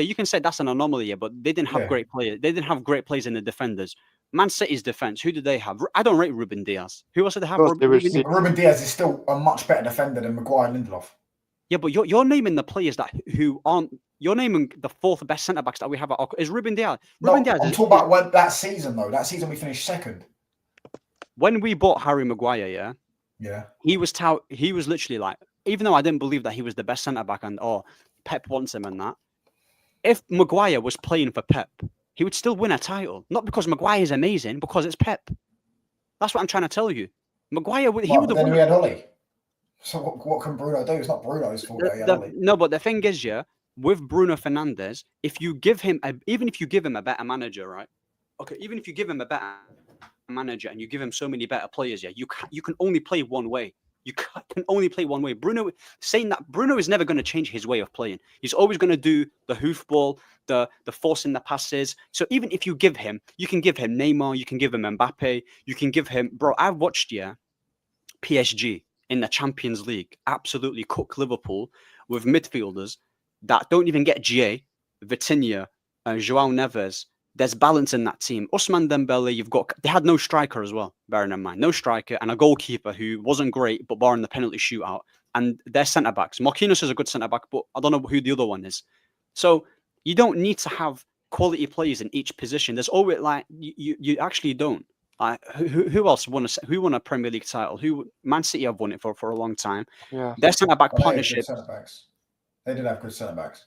you can say that's an anomaly, yeah, but they didn't have great players. They didn't have great players in the defenders. Man City's defense, who did they have? I don't rate Ruben Diaz. Who else did they have? Ruben Diaz is still a much better defender than Maguire and Lindelof. Yeah, but you're naming the players who aren't. You're naming the 4th best centre backs that we have. Is Ruben Diaz? I'm talking about that season though. That season we finished 2nd. When we bought Harry Maguire, yeah, he was literally like, even though I didn't believe that he was the best centre back and Pep wants him and that. If Maguire was playing for Pep, he would still win a title. Not because Maguire is amazing, because it's Pep. That's what I'm trying to tell you. Maguire would have won. Then we had Ollie. So what can Bruno do? It's not Bruno's fault. No, but the thing is, yeah, with Bruno Fernandes, if you give him even if you give him a better manager, right? Okay, even if you give him a better manager and you give him so many better players, yeah, you can only play one way. You can only play one way. Bruno is never going to change his way of playing. He's always going to do the hoofball, the forcing the passes. So even if you can give him Neymar, you can give him Mbappe, you can give him, bro. I've watched PSG in the Champions League absolutely cook Liverpool with midfielders that don't even get GA, Vitinha, João Neves. There's balance in that team. Ousmane Dembele, they had no striker as well, bearing in mind. No striker and a goalkeeper who wasn't great, but barring the penalty shootout. And they're centre-backs. Marquinhos is a good centre-back, but I don't know who the other one is. So you don't need to have quality players in each position. There's always, you actually don't. Who else won a Premier League title? Man City have won it for a long time. Yeah. Their centre-back partnership. They did have good centre-backs.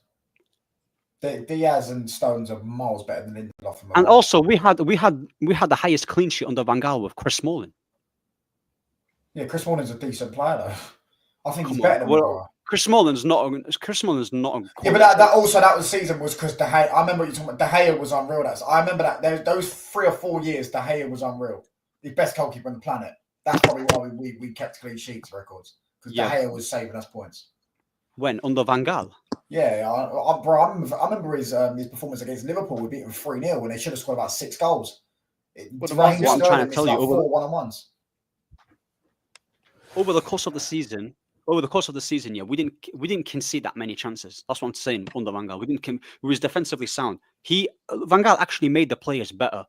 Diaz and Stones are miles better than Lindelof. And also, we had the highest clean sheet under Van Gaal with Chris Smalling. Yeah, Chris Smalling's a decent player though. I think he's better than Maguire. Chris Smalling's not. Yeah, but that was season was because De Gea. I remember you talking about De Gea was unreal. I remember that those 3 or 4 years De Gea was unreal. The best goalkeeper on the planet. That's probably why we kept clean sheets records, because De Gea was saving us points. When under Van Gaal. Yeah, bro, I remember his performance against Liverpool. We beat them 3-0 when they should have scored about 6 goals. Well, Raheem what I'm trying Sterling to missed tell you, about 4 1-on-1s. Over the course of the season, yeah, we didn't concede that many chances. That's what I'm saying. Under Van Gaal, we was defensively sound. Van Gaal actually made the players better.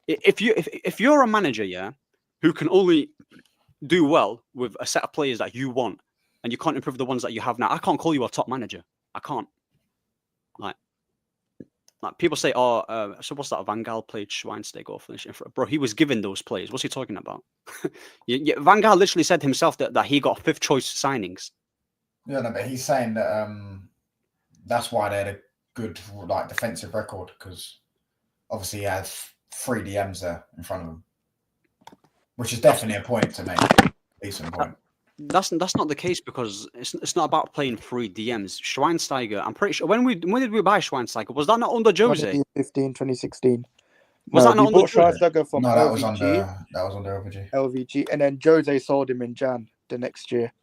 If you're a manager, yeah, who can only do well with a set of players that you want, and you can't improve the ones that you have now, I can't call you a top manager. I can't. Like people say, so what's that? Van Gaal played Schweinsteiger finishing for, bro. He was given those players. What's he talking about? Van Gaal literally said himself that he got 5th choice signings. Yeah, no, but he's saying that that's why they had a good defensive record, because obviously he had 3 DMs there in front of him, which is definitely a point to make. Decent point. That's not the case, because it's not about playing 3 DMs. Schweinsteiger, I'm pretty sure. When did we buy Schweinsteiger? Was that not under Jose? 2015, 2016. Was that not we bought under Jose? Schweinsteiger from No, LVG. that was under LVG. LVG, and then Jose sold him in Jan the next year.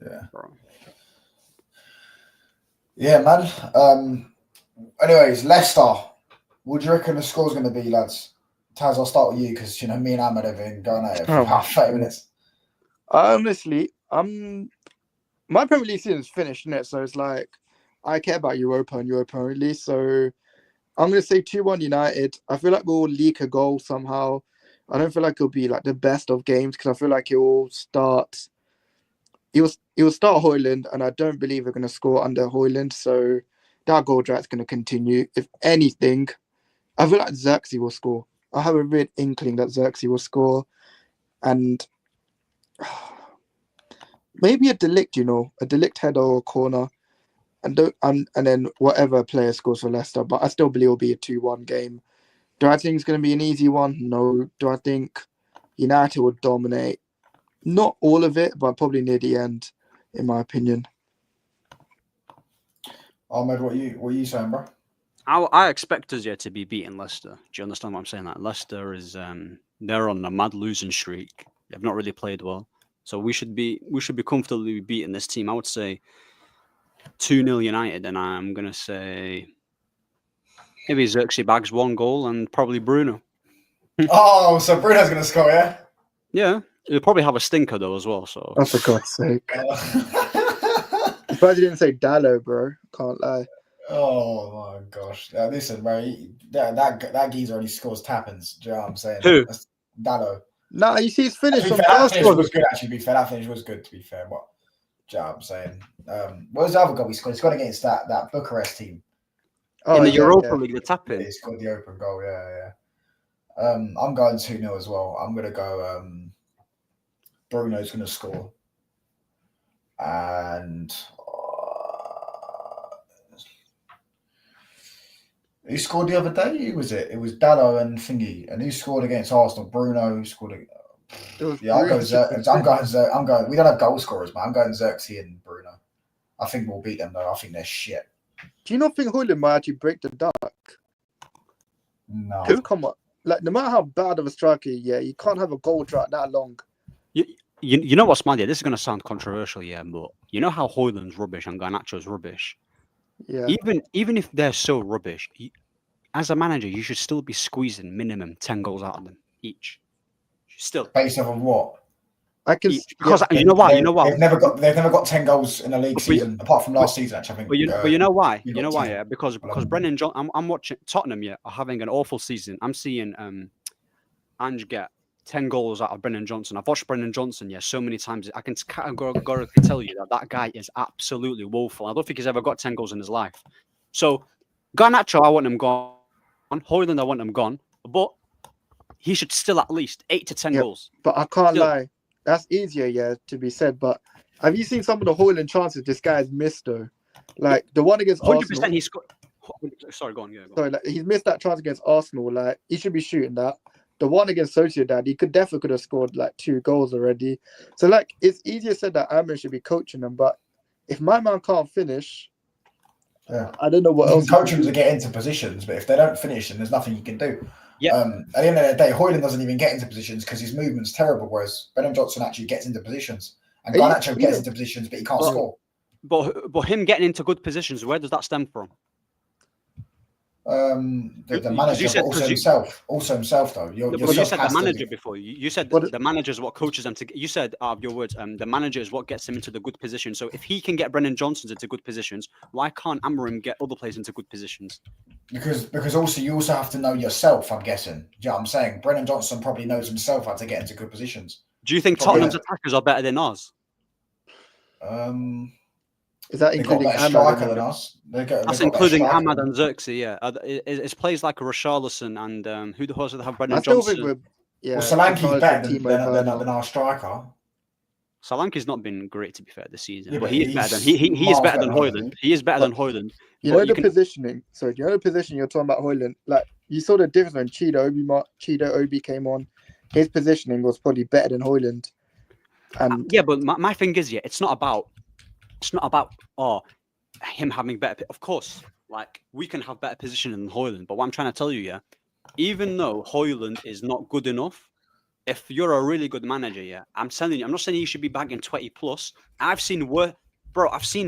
Yeah. Bro. Yeah, man. Anyways, Leicester. What do you reckon the score's going to be, lads? Taz, I'll start with you, because me and Ahmed have been going at it for about 30 minutes. Honestly, my Premier League season is finished, innit? So it's like I care about Europa and Europa only. So I'm gonna say 2-1 United. I feel like we'll leak a goal somehow. I don't feel like it'll be like the best of games, because I feel like it will start. It will start Højlund, and I don't believe we're gonna score under Højlund. So that goal drought is gonna continue. If anything, I feel like Xerxes will score. I have a real inkling that Xerxes will score, and maybe a Delict, a Delict header or a corner, and then whatever player scores for Leicester. But I still believe it'll be a 2-1 game. Do I think it's going to be an easy one? No. Do I think United will dominate? Not all of it, but probably near the end, in my opinion. Ahmed, what are you saying, bro? I expect us to be beating Leicester. Do you understand what I'm saying? Like, Leicester is they're on a mad losing streak. They've not really played well, so we should be comfortably beating this team. I would say 2-0 United, and I'm gonna say maybe Xerxes bags 1 goal and probably Bruno. Oh, so Bruno's gonna score, yeah? Yeah, he'll probably have a stinker though as well. So Oh, for God's sake! I'm surprised you didn't say Dallo, bro. Can't lie. Oh my gosh! Listen, bro, that geezer only scores tap-ins. Do you know what I'm saying? Who? That's Dallo. Nah, you see his finish from That finish Glasgow. was good, actually. To be fair, that finish was good. To be fair, what? Do you know what I'm saying? What was the other goal he scored? He scored against that Bucharest team. in the Europa League, the tap-in. Yeah, he scored the open goal. Yeah. I'm going 2-0 as well. I'm gonna go. Bruno's gonna score, and who scored the other day? Who was it? It was Dallo and Thingy. And who scored against Arsenal? Bruno. Who scored? Yeah, I'm going. I'm going. We don't have goal scorers, man. I'm going Xerxes and Bruno. I think we'll beat them though. I think they're shit. Do you not think Højlund might actually break the duck? No. Come on. Like, no matter how bad of a striker, you can't have a goal drought that long. You know what's mad? Yeah, this is going to sound controversial, but you know how Højlund's rubbish and Garnacho's rubbish? Yeah. Even if they're so rubbish, as a manager, you should still be squeezing minimum 10 goals out of them each. Still. Based off of what? Because you know why? They've never got 10 goals in a league season, apart from last season, actually, I think. But you know why? You know why? Yeah, because Brennan Johnson. I'm watching Tottenham. Yeah, are having an awful season. I'm seeing Ange get 10 goals out of Brennan Johnson. I've watched Brennan Johnson, so many times. I can categorically tell you that guy is absolutely woeful. I don't think he's ever got 10 goals in his life. So Garnacho, I want him gone. Højlund, I want him gone. But he should still at least 8 to 10 goals. But I can't lie. That's easier, to be said. But have you seen some of the Højlund chances this guy has missed, though? Like, the one against 100% Arsenal. He scored. Sorry, go on. Yeah, go on. Sorry, like, he's missed that chance against Arsenal. Like, he should be shooting that. The one against Sociedad, he could have scored, like, 2 goals already. So, like, it's easier said that Amir should be coaching them. But if my man can't finish, I don't know what else. Coach them to get into positions, but if they don't finish, then there's nothing you can do. Yeah. At the end of the day, Højlund doesn't even get into positions because his movement's terrible, whereas Brennan Johnson actually gets into positions. And Are you- Garnacho gets yeah. into positions, but he can't But- score. But him getting into good positions, where does that stem from? The Because manager, you said- but also because you- himself. Also himself, though. Your No, but you yourself said the has to manager be- before. You said What- the manager is what coaches them to. You said, out of your words, the manager is what gets him into the good position. So if he can get Brennan Johnson into good positions, why can't Amorim get other players into good positions? because also you also have to know yourself. I'm guessing. Yeah, I'm saying Brennan Johnson probably knows himself how to get into good positions. Do you think Probably Tottenham's has. attackers are better than ours? Is that They got a including better Ahmad? striker and than them? us. They got That's better including striker Ahmad than and Xerxes. Yeah, it's players like Richarlison and who the hell do they have? I Brennan still think Johnson. we're Well, Solanke's better Timo than Werner. our striker. Solanke's not been great, to be fair, this season, Yeah, but but he is better than he's he is miles better than better than Højlund. He is better than Højlund. You But know you the can- positioning. Sorry, you know the position you're talking about Højlund. Like you saw the difference when Chido Obi came on. His positioning was probably better than Højlund. And Yeah, but my thing is, yeah, it's not about him having better. Of course, like we can have better position than Højlund, but what I'm trying to tell you, yeah, even though Højlund is not good enough, if you're a really good manager, yeah, I'm telling you, I'm not saying you should be bagging 20 plus. I've seen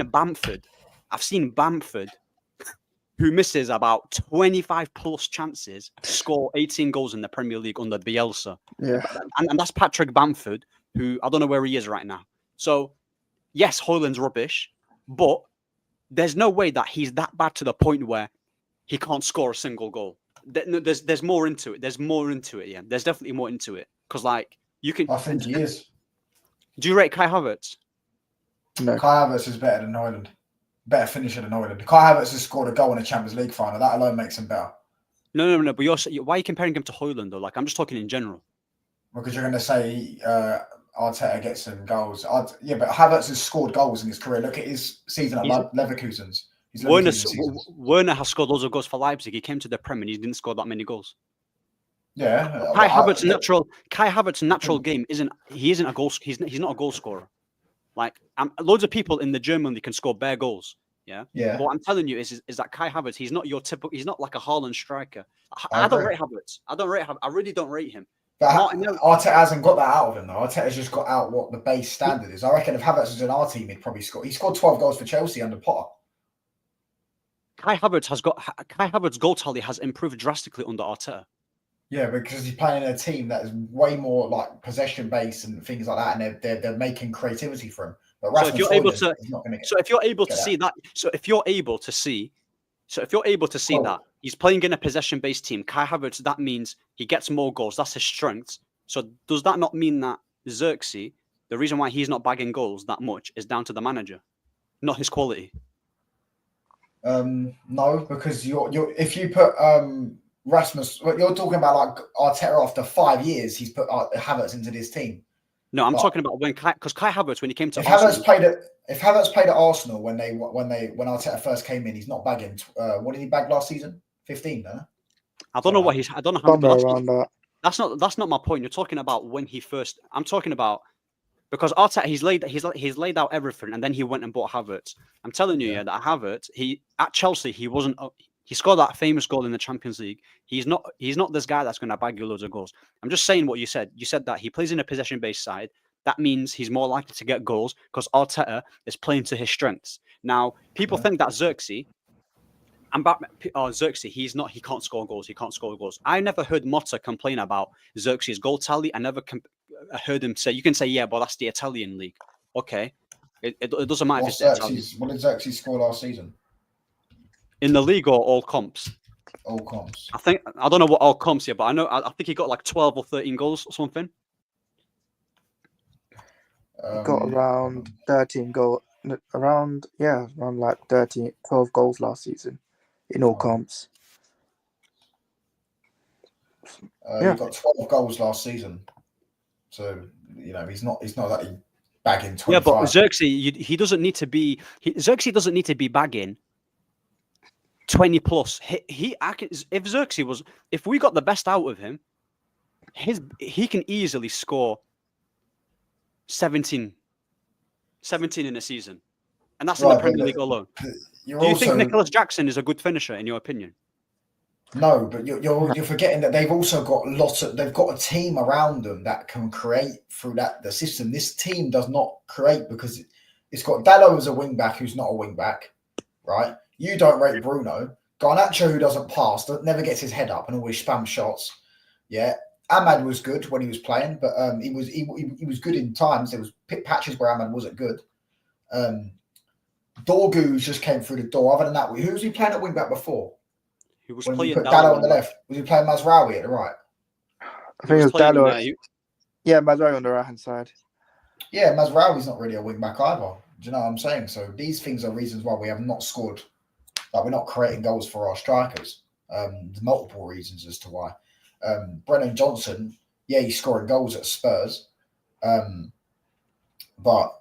Bamford who misses about 25 plus chances to score 18 goals in the Premier League under Bielsa. yeah, And that's Patrick Bamford, who I don't know where he is right now. So, yes, Højlund's rubbish, but there's no way that he's that bad to the point where he can't score a single goal. There's more into it. There's more into it, yeah. There's definitely more into it. Because, like, you can... I think he is. Do you rate Kai Havertz? no. Kai Havertz is better than Højlund. Better finisher than Højlund. Kai Havertz has scored a goal in a Champions League final. That alone makes him better. No. But why are you comparing him to Højlund, though? Like, I'm just talking in general. Because you're going to say Arteta gets some goals. Yeah, but Havertz has scored goals in his career. Look at his season at Leverkusen's. Werner has scored loads of goals for Leipzig. He came to the Premier and he didn't score that many goals. Yeah. Kai Havertz's natural game isn't a goal. He's not a goal scorer. Like loads of people in the German league can score bare goals. Yeah. Yeah. But what I'm telling you is that Kai Havertz, he's not your typical. He's not like a Haaland striker. I don't agree. rate Havertz. I really don't rate him. But Martinelli- Arteta hasn't got that out of him, though. Arteta's just got out what the base standard is. I reckon if Havertz was in our team, he'd probably score. He scored 12 goals for Chelsea under Potter. Kai Havertz's goal tally has improved drastically under Arteta. Yeah, because he's playing in a team that is way more like possession based and things like that, and they're making creativity for him. But So if you're able to, is not going to get. so if you're able to get see that, so if you're able to see that he's playing in a possession-based team, Kai Havertz, that means he gets more goals. That's his strength. So does that not mean that Xerxes, the reason why he's not bagging goals that much, is down to the manager, not his quality? No, because if you put Rasmus, you're talking about like Arteta after 5 years, he's put Havertz into this team. No, I'm talking about because Kai Havertz, when he came to If Arsenal, Havertz played at Arsenal when Arteta first came in, he's not bagging. What did he bag last season? 15, no? I don't know what he's. I don't know how. Somewhere around that. That's not my point. You're talking about when he first. I'm talking about because Arteta he's laid out everything and then he went and bought Havertz. I'm telling you, that Havertz at Chelsea he wasn't. He scored that famous goal in the Champions League. He's not this guy that's going to bag you loads of goals. I'm just saying what you said. You said that he plays in a possession-based side. That means he's more likely to get goals because Arteta is playing to his strengths. Now, people think that Xerxes, Xerxes, he can't score goals. He can't score goals. I never heard Motta complain about Xerxes' goal tally. I never heard him say, you can say, yeah, but that's the Italian league. Okay. It doesn't matter if it's the Italian. What did Xerxes score last season? In the league or all comps? All comps. I don't know what all comps here, but I think he got like 12 or 13 goals or something. He got around 13 goals, around like 12 goals last season in all comps. He got 12 goals last season. So, he's not that he bagging 25. Yeah, but Xerxes, he doesn't need to be. Xerxes doesn't need to be bagging 20 plus. If Xerxes was, if we got the best out of him, he can easily score 17 in a season, and that's in the Premier League alone. Do you think Nicholas Jackson is a good finisher in your opinion? No, but you're forgetting that they've also got they've got a team around them that can create through the system. This team does not create because it's got Dallo as a wing back who's not a wing back, right? You don't rate Bruno. Garnacho, who doesn't pass, never gets his head up and always spams shots. Yeah. Ahmad was good when he was playing, but he was good in times. There was patches where Ahmad wasn't good. Dorgu just came through the door. Other than that, who was he playing at wing back before? He was When we playing put Dallo on the left, was he playing Mazraoui at the right? I think it was playing, Dallo. Yeah, Mazraoui on the right hand side. Yeah, Mazraoui's not really a wing back either. Do you know what I'm saying? So these things are reasons why we have not scored. Like we're not creating goals for our strikers. There's multiple reasons as to why. Brennan Johnson, yeah, he's scoring goals at Spurs, but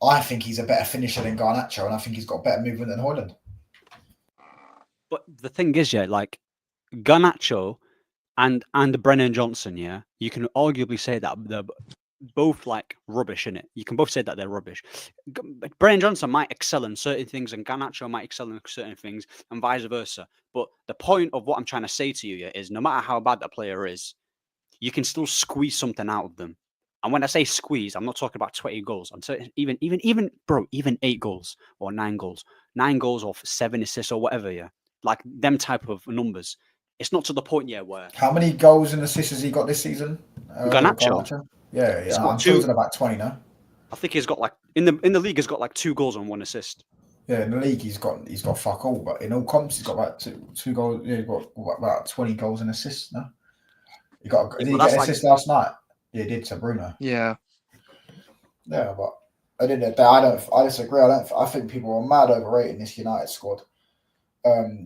I think he's a better finisher than Garnacho, and I think he's got better movement than Højlund. But the thing is, yeah, like Garnacho and Brennan Johnson, yeah, you can arguably say that they're both like rubbish in it. You can both say that they're rubbish. Brennan Johnson might excel in certain things, and Garnacho might excel in certain things, and vice versa. But the point of what I'm trying to say to you yeah, is, no matter how bad that player is, you can still squeeze something out of them. And when I say squeeze, I'm not talking about 20 goals. I'm saying even 8 goals or 9 goals, 9 goals or 7 assists or whatever. Yeah, like them type of numbers. It's not to the point yet where. How many goals and assists has he got this season? Garnacho. Yeah. I'm sure he's got about 20 now. I think he's got like in the league. He's got like 2 goals and 1 assist. Yeah, in the league he's got fuck all, but in all comps he's got about two goals. Yeah, he's got about 20 goals and assists now. Did he get an assist last night? Yeah, he did to Bruno. Yeah. Yeah, but I disagree. I think people are mad overrating this United squad.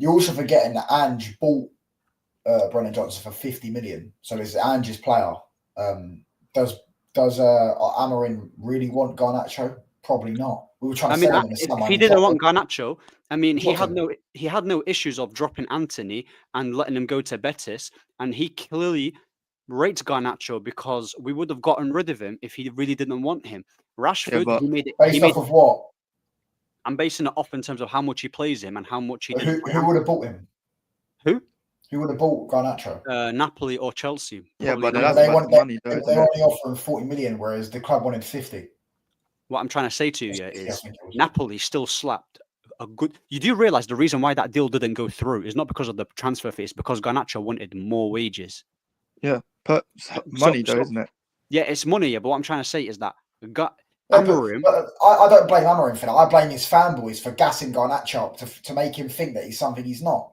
You're also forgetting that Ange bought Brennan Johnson for 50 million. So it's Ange's player. Does Amorim really want Garnacho? Probably not. We were trying to sell him in the summer. If he didn't want Garnacho, I mean, he had no issues of dropping Anthony and letting him go to Betis, and he clearly rates Garnacho because we would have gotten rid of him if he really didn't want him. Rashford, he made it based off of what? I'm basing it off in terms of how much he plays him and how much he. Who would have bought him? Who? Who would have bought Garnacho? Napoli or Chelsea. Yeah, Probably but they only offer him 40 million, whereas the club wanted 50. What I'm trying to say to you is Napoli still slapped a good. You do realize the reason why that deal didn't go through is not because of the transfer fee, it's because Garnacho wanted more wages. Yeah, but money though, isn't it? Yeah, it's money. Yeah, but what I'm trying to say is that Amorim. I don't blame Amorim for that. I blame his fanboys for gassing Garnacho up to make him think that he's something he's not.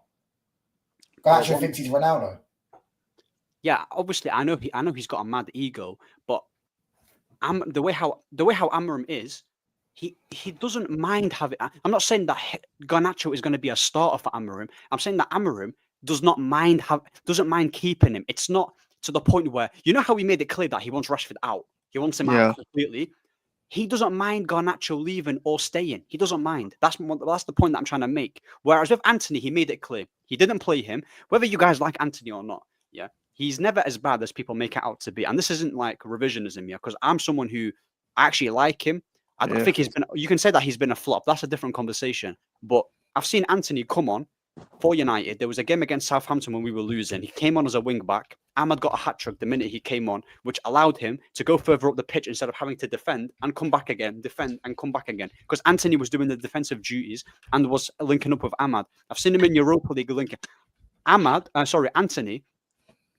Garnacho thinks he's Ronaldo. Yeah, obviously, I know he's got a mad ego, but the way how Amorim is, he doesn't mind having. I'm not saying that Garnacho is going to be a starter for Amorim. I'm saying that Amorim doesn't mind keeping him. It's not to the point where, you know how he made it clear that he wants Rashford out. He wants him out completely. He doesn't mind Garnacho leaving or staying. He doesn't mind. That's the point that I'm trying to make. Whereas with Anthony, he made it clear. He didn't play him. Whether you guys like Anthony or not, yeah, he's never as bad as people make it out to be. And this isn't like revisionism, yeah, because I'm someone who actually like him. I don't think you can say that he's been a flop. That's a different conversation. But I've seen Anthony come on for United. There was a game against Southampton when we were losing. He came on as a wing back. Ahmad got a hat-trick the minute he came on, which allowed him to go further up the pitch instead of having to defend and come back again, defend and come back again. Because Anthony was doing the defensive duties and was linking up with Ahmad. I've seen him in Europa League linking. Anthony,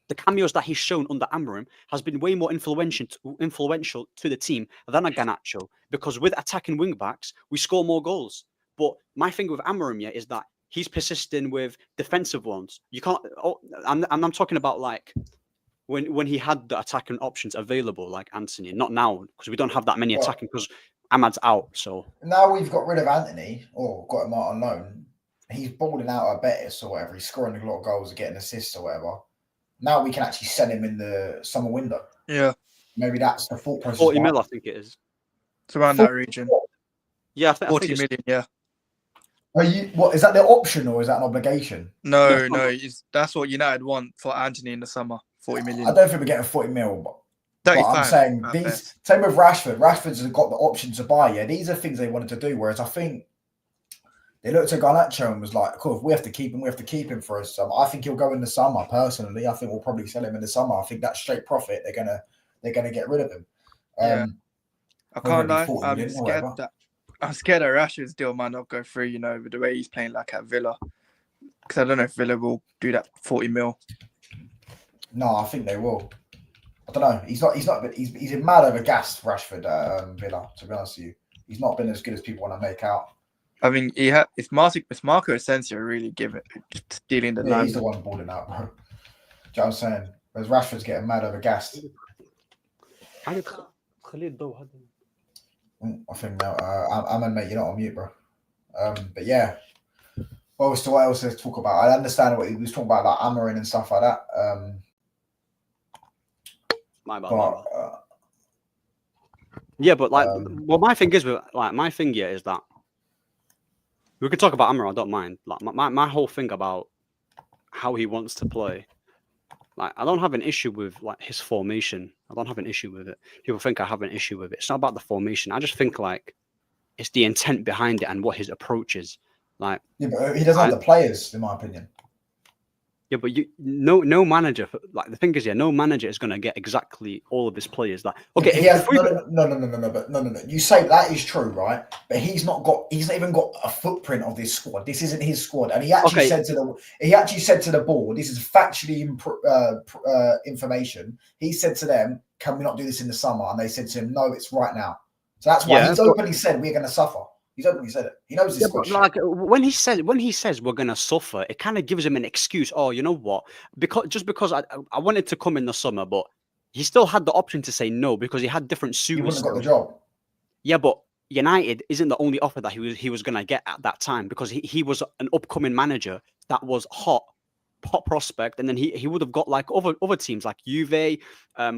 the cameos that he's shown under Amorim has been way more influential to the team than a Garnacho. Because with attacking wing backs, we score more goals. But my thing with Amorim is that he's persisting with defensive ones. You can't. And I'm talking about like when he had the attacking options available, like Anthony. Not now, because we don't have that many attacking because Ahmad's out. So now we've got rid of Anthony or got him out on loan. He's balling out at Betis or whatever. He's scoring a lot of goals, getting assists or whatever. Now we can actually sell him in the summer window. Yeah, maybe that's the thought process. 40 mil, I think it is. It's around that region. Yeah, 40 million. Yeah. What is that? The option or is that an obligation? No. That's what United want for Anthony in the summer. 40 million. I don't think we're getting 40 mil, but I'm saying same with Rashford. Rashford's got the option to buy. Yeah, these are things they wanted to do. Whereas I think They looked at Garnacho and was like, cool, if we have to keep him, we have to keep him for us. I think he'll go in the summer, personally. I think we'll probably sell him in the summer. I think that's straight profit. They're gonna get rid of him. Yeah. I can't lie. 40 I'm million or scared whatever. that Rashford's deal might not go through, with the way he's playing like at Villa. Because I don't know if Villa will do that 40 mil. No, I think they will. I don't know. He's been mad over gas, Rashford at Villa, to be honest with you. He's not been as good as people want to make out. I mean, it's Marco Asensio really stealing the line. He's the one balling out, bro. Do you know what I'm saying? Whereas Rashford's getting mad over gas. I think now, Aman, mate, you're not on mute, bro. But yeah. What else to talk about? I understand what he was talking about, like Amarin and stuff like that. My bad. Yeah, but like, well, my thing is that we could talk about Amarin. I don't mind. Like my whole thing about how he wants to play. Like, I don't have an issue with like his formation. I don't have an issue with it. People think I have an issue with it. It's not about the formation. I just think like it's the intent behind it and what his approach is. Like, yeah, but he doesn't have the players, in my opinion. Yeah, but no manager. Like the thing is, no manager is going to get exactly all of his players. Like, okay, no. You say that is true, right? But he's not even got a footprint of this squad. This isn't his squad, and he actually said to the board, this is factually information. He said to them, "Can we not do this in the summer?" And they said to him, "No, it's right now." So that's why he's openly said we're going to suffer. He's openly said it. He knows this. Yeah, like when he says we're gonna suffer, it kind of gives him an excuse. Oh, you know what? Because I wanted to come in the summer, but he still had the option to say no because he had different suitors. He wouldn't have got the job. Yeah, but United isn't the only offer that he was gonna get at that time because he was an upcoming manager that was hot prospect, and then he would have got like other teams like Juve,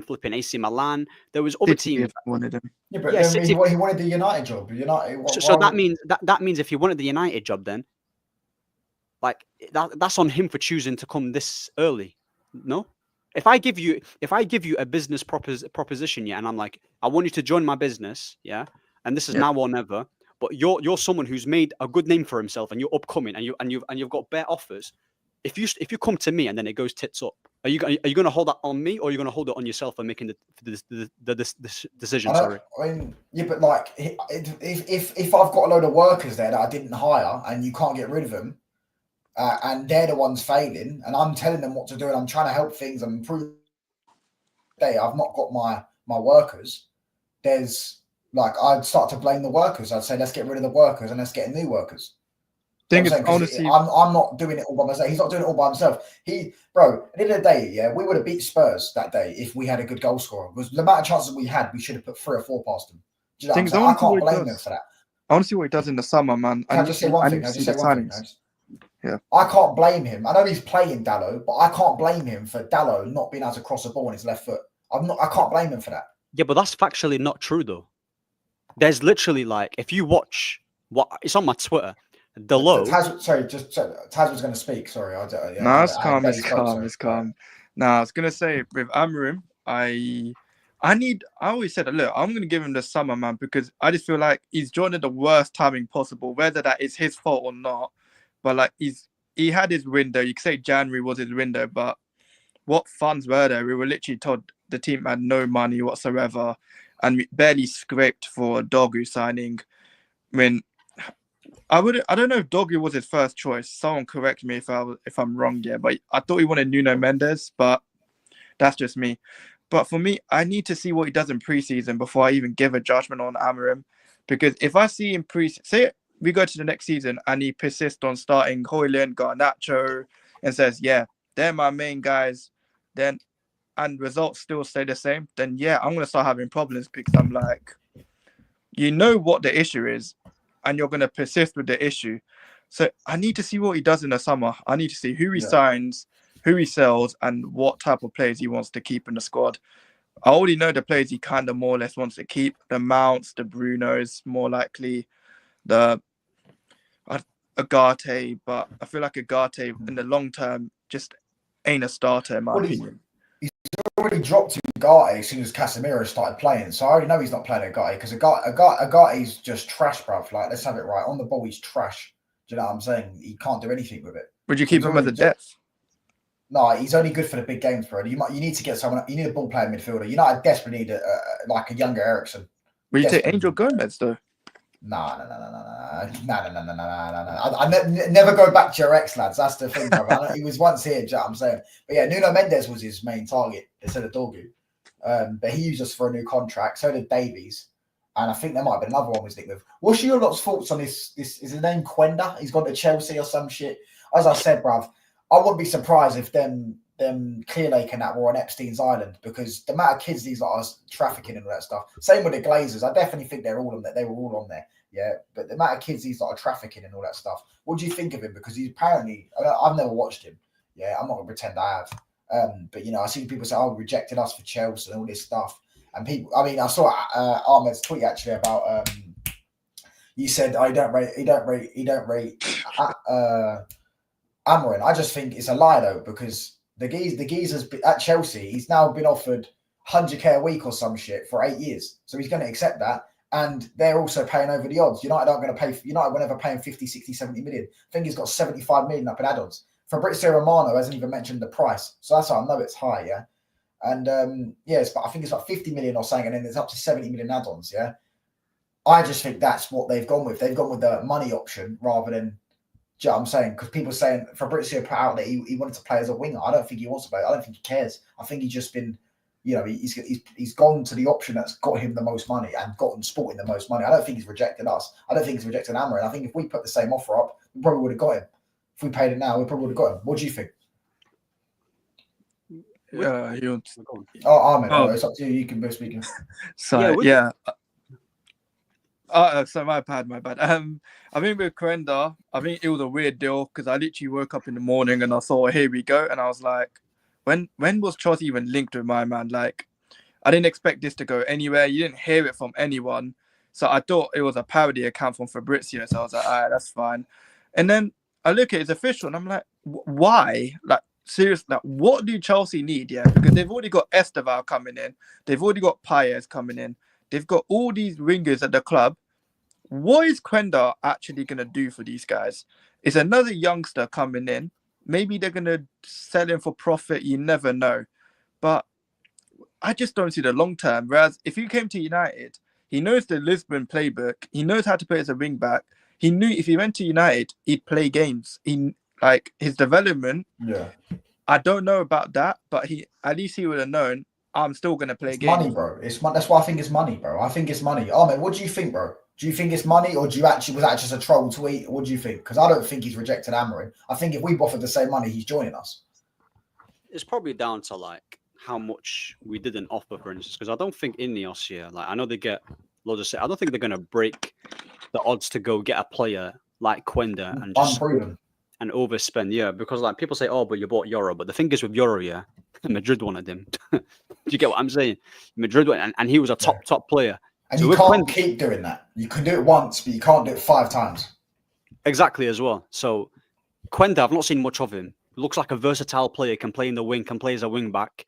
flipping AC Milan. There was other teams that wanted him. Yeah, but he wanted the United job. So that means if he wanted the United job, then like that's on him for choosing to come this early. No, if I give you a business proposition, yeah, and I'm like, I want you to join my business, yeah, and this is now or never. But you're someone who's made a good name for himself, and you're upcoming, and you've got bare offers. If you come to me and then it goes tits up, are you going to hold that on me, or are you going to hold it on yourself for making the decision? Sorry. I mean, yeah, but like, if I've got a load of workers there that I didn't hire and you can't get rid of them, and they're the ones failing, and I'm telling them what to do, and I'm trying to help things and improve. I've not got my workers. There's like, I'd start to blame the workers. I'd say let's get rid of the workers and let's get new workers. Honestly, I'm not doing it all by myself. He's not doing it all by himself. At the end of the day, yeah, we would have beat Spurs that day if we had a good goal scorer. Because the amount of chances we had, we should have put 3 or 4 past them. Do you know what I'm saying? I can't blame them for that. I want to see what he does in the summer, man. Can I just say one thing? Yeah. I can't blame him. I know he's playing Dalot, but I can't blame him for Dalot not being able to cross a ball on his left foot. I can't blame him for that. Yeah, but that's factually not true, though. There's literally like, if you watch it's on my Twitter. Taz was going to speak. Sorry, it's calm. Now I was going to say with Amarim, I always said, look, I'm going to give him the summer, man, because I just feel like he's joined at the worst timing possible, whether that is his fault or not. But like he had his window. You could say January was his window, but what funds were there? We were literally told the team had no money whatsoever, and we barely scraped for a Dogu signing. I don't know if Dogu was his first choice. Someone correct me if I'm wrong, yeah. But I thought he wanted Nuno Mendes, but that's just me. But for me, I need to see what he does in preseason before I even give a judgment on Amarim. Because if I see him say we go to the next season and he persists on starting Højlund, Garnacho, and says, yeah, they're my main guys, then and results still stay the same, then yeah, I'm gonna start having problems because I'm like, you know what the issue is, and you're going to persist with the issue. So I need to see what he does in the summer. I need to see who he signs, who he sells, and what type of players he wants to keep in the squad. I already know the players he kind of more or less wants to keep. The Mounts, the Brunos, more likely the Agate. But I feel like Agate in the long term just ain't a starter in my opinion. He's already dropped to Agate as soon as Casemiro started playing. So I already know he's not playing Agate because Agate's just trash, bruv. Like, let's have it right. On the ball, he's trash. Do you know what I'm saying? He can't do anything with it. Would you keep him as a depth? No, he's only good for the big games, bro. You need to get someone. You need a ball player midfielder. United desperately need like a younger Eriksen. Would you take Angel Gomez though? No. I never go back to your ex, lads. That's the thing, bro. I know he was once here, do you know what I'm saying? But yeah, Nuno Mendes was his main target instead of Dorgu. But he used us for a new contract. So did Davies. And I think there might have been another one we stick with. What's your lot's thoughts on this? Is his name Quenda? He's gone to Chelsea or some shit. As I said, bruv, I wouldn't be surprised if them Clearlake and that were on Epstein's Island, because the amount of kids these lot are trafficking and all that stuff. Same with the Glazers. I definitely think they're all on there. They were all on there. Yeah, but the amount of kids these lot are trafficking and all that stuff. What do you think of him? Because he's apparently, I've never watched him. Yeah, I'm not gonna pretend I have. But you know, I see people say, "Oh, rejected us for Chelsea" and all this stuff. And people, I mean, I saw Ahmed's tweet actually about. You said, "I don't rate Amorim." I just think it's a lie though, because the geezer's at Chelsea. He's now been offered 100k a week or some shit for 8 years, so he's going to accept that. And they're also paying over the odds. United aren't going to pay. United were never paying 50, 60, 70 million. I think he's got 75 million up in add-ons. Fabrizio Romano hasn't even mentioned the price, so that's how I know it's high. Yeah, and yes, but I think it's like 50 million or something, and then there's up to 70 million add-ons. Yeah, I just think that's what they've gone with. They've gone with the money option rather than. Do you know what I'm saying? Because people are saying Fabrizio put out that he wanted to play as a winger. I don't think he wants to play. I don't think he cares. I think he's just been, you know, he's gone to the option that's got him the most money and gotten Sporting the most money. I don't think he's rejected us. I don't think he's rejected Amorim. I think if we put the same offer up, we probably would have got him. If we paid it now, we probably would have got him. What do you think? Ahmed, it's up to you. You can both speak. So so my bad. I think with Quenda, I think it was a weird deal because I literally woke up in the morning and I saw, here we go, and I was like, when was Chelsea even linked with my man? Like, I didn't expect this to go anywhere. You didn't hear it from anyone, so I thought it was a parody account from Fabrizio. So I was like, all right, that's fine. And then I look at it's official, and I'm like, why? Like, seriously, like, what do Chelsea need? Yeah, because they've already got Esteval coming in, they've already got Paez coming in, they've got all these wingers at the club. What is Quenda actually going to do for these guys? It's another youngster coming in. Maybe they're going to sell him for profit. You never know. But I just don't see the long term. Whereas if he came to United, he knows the Lisbon playbook. He knows how to play as a wing back. He knew if he went to United, he'd play games. Like his development. Yeah. I don't know about that, but at least he would have known I'm still going to play games. Money, bro. That's why I think it's money, bro. I think it's money. Ahmed, what do you think, bro? Do you think it's money, or was that just a troll tweet? What do you think? Because I don't think he's rejected Amorim. I think if we offered the same money, he's joining us. It's probably down to like how much we didn't offer, for instance. Because I don't think Ineos here, like I know they get loads of say. I don't think they're going to break the odds to go get a player like Quenda and just unproven and overspend. Yeah, because like people say, oh, but you bought Euro. But the thing is with Euro, yeah, Madrid wanted him. Do you get what I'm saying? Madrid went, and he was a top player. And so you can't keep doing that. You can do it once, but you can't do it 5 times. Exactly as well. So Quenda, I've not seen much of him. Looks like a versatile player, can play in the wing, can play as a wing back.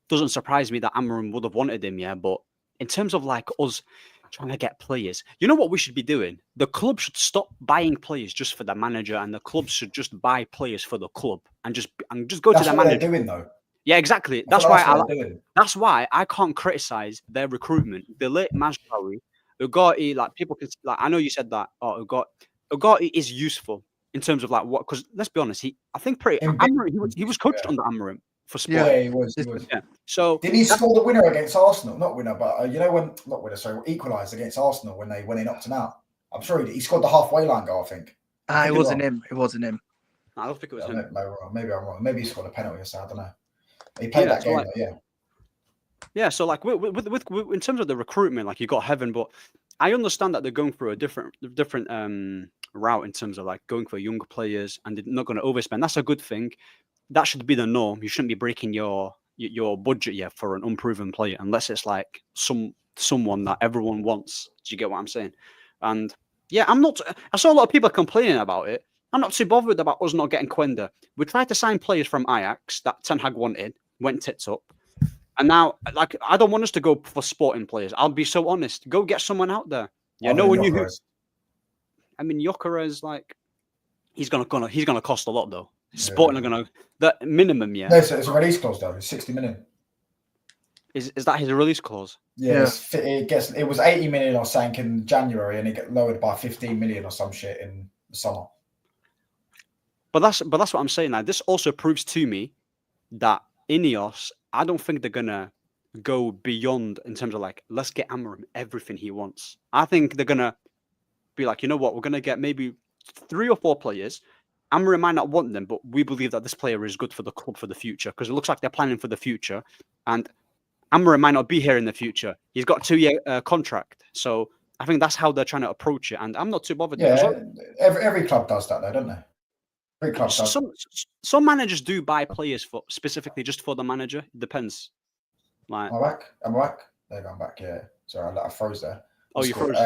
Doesn't surprise me that Amorim would have wanted him, yeah. But in terms of like us trying to get players, you know what we should be doing? The club should stop buying players just for the manager, and the club should just buy players for the club and just go to the manager. That's what they're doing, though. Yeah, exactly. That's why I can't criticize their recruitment. The late Mazraoui, Ugarte, like people can like. I know you said that. Oh, Ugarte is useful in terms of like what? Because let's be honest, he was coached under Amorim for Sport. Yeah, he was. Yeah. So did he score the winner against Arsenal? Not winner, but equalised against Arsenal when they knocked him out. I'm sure he scored the halfway line goal. I think. It wasn't him. It wasn't him. I don't think it was him. Maybe I'm wrong. Maybe he scored a penalty or something. I don't know. He played that game, though, yeah. So like with in terms of the recruitment, like you got Heaven, but I understand that they're going through a different route in terms of like going for younger players and they're not going to overspend. That's a good thing. That should be the norm. You shouldn't be breaking your budget for an unproven player unless it's like someone that everyone wants. Do you get what I'm saying? And yeah, I saw a lot of people complaining about it. I'm not too bothered about us not getting Quenda. We tried to sign players from Ajax that Ten Hag wanted, went tits up. And now, like, I don't want us to go for Sporting players. I'll be so honest. Go get someone out there. Yeah, no one knew who. I mean, Gyökeres, like, he's gonna cost a lot though. Sporting are gonna the minimum, yeah. No, it's a release clause though. It's 60 million. Is that his release clause? Yeah. It was 80 million or something in January, and it got lowered by 15 million or some shit in the summer. But that's what I'm saying. Like, this also proves to me that Ineos, I don't think they're gonna go beyond in terms of like, let's get Amorim everything he wants. I think they're gonna be like, you know what, we're gonna get maybe 3 or 4 players. Amorim might not want them, but we believe that this player is good for the club for the future, because it looks like they're planning for the future. And Amorim might not be here in the future. He's got a 2-year contract, so I think that's how they're trying to approach it. And I'm not too bothered. Yeah, every club does that though, don't they? Every club does. Some managers do buy players for specifically just for the manager. It depends. Like, I'm back. They're going back. Yeah, sorry, I froze there. Oh, you froze.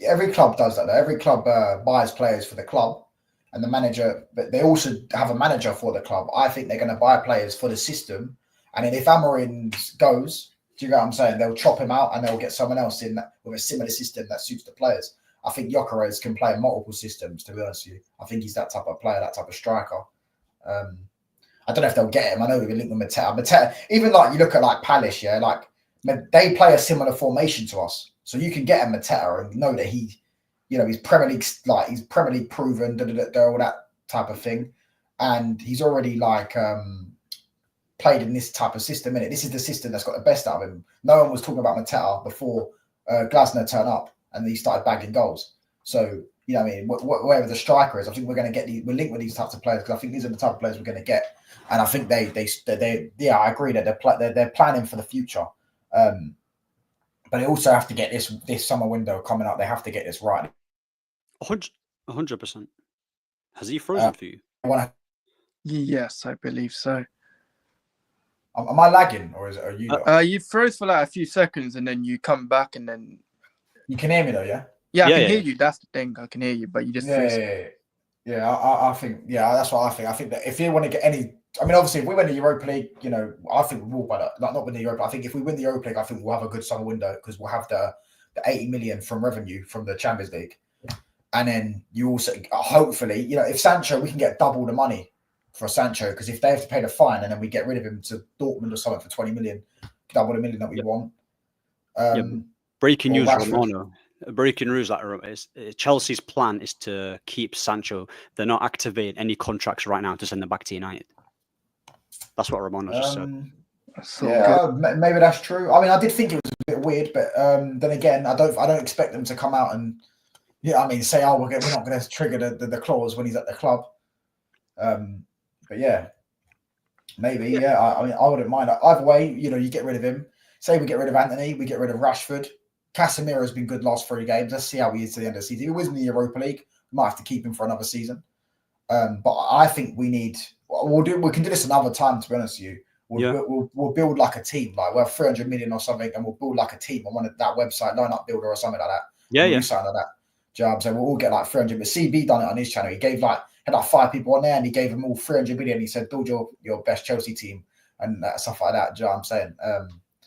Every club does that though. Every club buys players for the club, and the manager. But they also have a manager for the club. I think they're going to buy players for the system, and then if Amorim goes, do you get what I'm saying? They'll chop him out and they'll get someone else in with a similar system that suits the players. I think Gyökeres can play multiple systems, to be honest with you. I think he's that type of player, that type of striker. I don't know if they'll get him. I know we've been linked with Mateta. Even like you look at like Palace, yeah, like they play a similar formation to us. So you can get a Mateta and know that he's Premier League proven, all that type of thing. And he's already like played in this type of system, innit? This is the system that's got the best out of him. No one was talking about Mateta before Glasner turned up and he started bagging goals. So, you know what I mean? Wherever the striker is, I think we're going to get we're linked with these types of players, because I think these are the type of players we're going to get. And I think they I agree that they're planning for the future. But they also have to get this summer window coming up. They have to get this right. 100%. Has he frozen for you? Yes, I believe so. Am I lagging, or are you? You froze for like a few seconds and then you come back and then. You can hear me though, yeah? Yeah, I can hear you. That's the thing. I can hear you, but you just. Yeah. I think, that's what I think. I think that if you want to get any, I mean, obviously, if we win the Europa League, I think we will, but not win the Europa. I think if we win the Europa League, I think we'll have a good summer window, because we'll have the 80 million from revenue from the Champions League. And then you also, hopefully, if Sancho, we can get double the money for Sancho, because if they have to pay the fine and then we get rid of him to Dortmund or something for 20 million, double the million that we want. Breaking news, Romano. Breaking news that Chelsea's plan is to keep Sancho. They're not activating any contracts right now to send them back to United. That's what Romano just said. Maybe that's true. I mean, I did think it was a bit weird, but then again, I don't expect them to come out and say, we're not going to trigger the clause when he's at the club. But yeah, maybe. Yeah, I mean, I wouldn't mind. Either way, you get rid of him. Say we get rid of Anthony, we get rid of Rashford. Casemiro's been good last 3 games. Let's see how he is to the end of the season. If he wins the Europa League, we might have to keep him for another season. But I think we can do this another time, to be honest with you. We'll build like a team. Like we'll have 300 million or something, and we'll build like a team on that website, Lineup Builder or something like that. Something like that. Do you know what I'm saying? We'll all get like 300. But CB done it on his channel. He gave had 5 people on there, and he gave them all 300 million. He said, build your best Chelsea team and stuff like that. Do you know what I'm saying?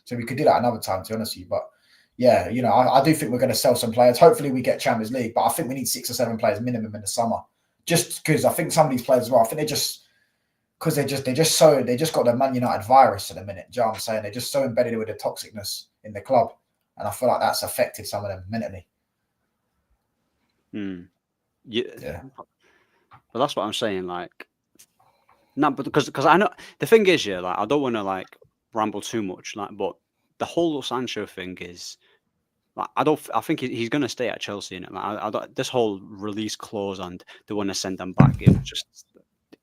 So we could do that another time, to be honest with you. But yeah, I do think we're going to sell some players. Hopefully we get Champions League, but I think we need 6 or 7 players minimum in the summer. Just because I think some of these players as well, I think they just got the Man United virus at the minute. Do you know what I'm saying? They're just so embedded with the toxicness in the club. And I feel like that's affected some of them mentally. Yeah. But that's what I'm saying. Like, no, but because I know the thing is, like, I don't want to ramble too much, but the whole Sancho thing is, like, I think he's going to stay at Chelsea, and this whole release clause and they want to send them back, it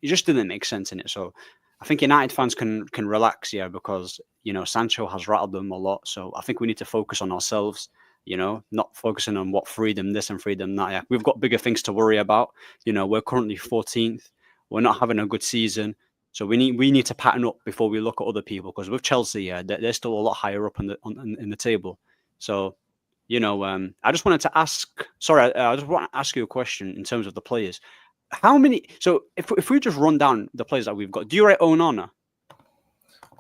just didn't make sense in it. So I think United fans can relax, because Sancho has rattled them a lot. So I think we need to focus on ourselves. Not focusing on what freedom this and freedom that. Yeah, we've got bigger things to worry about. We're currently 14th. We're not having a good season. So we need to pattern up before we look at other people, because with Chelsea, they're still a lot higher up in the table. So, I just wanted to ask. Sorry, I just want to ask you a question in terms of the players. How many? So if we just run down the players that we've got, do you rate Onana?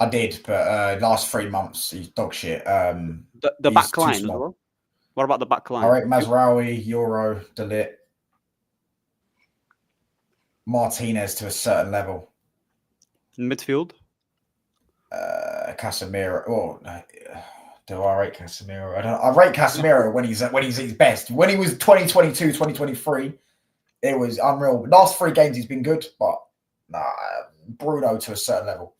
I did, but last 3 months he's dog shit. The back line as well. What about the back line? I rate Mazraoui, Euro, De Ligt. Martinez to a certain level. Midfield. Casemiro. Oh, do I rate Casemiro? I rate Casemiro when he's at his best. When he was 2022, 2023, it was unreal. Last 3 games he's been good, but Bruno to a certain level.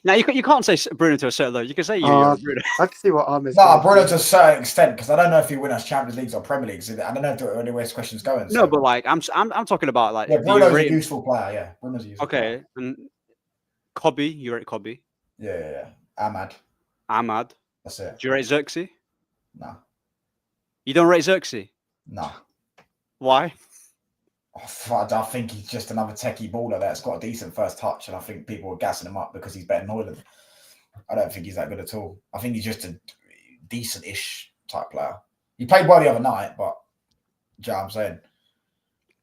Now you can't say Bruno to a certain level. You can say Bruno. I can see what Ahmed's Bruno to a certain extent, because I don't know if he wins us Champions Leagues or Premier Leagues. I don't know where this question's going. No, but like I'm talking about like Bruno's a useful player. Yeah, Bruno's a useful player. And Kobe, you rate Kobe? Yeah. Ahmad. That's it. Do you rate Xerxes? No. You don't rate Xerxes? No. Why? I think he's just another techie baller that's got a decent first touch, and I think people are gassing him up because he's better than Højlund. I don't think he's that good at all. I think he's just a decent-ish type player. He played well the other night, but do you know what I'm saying?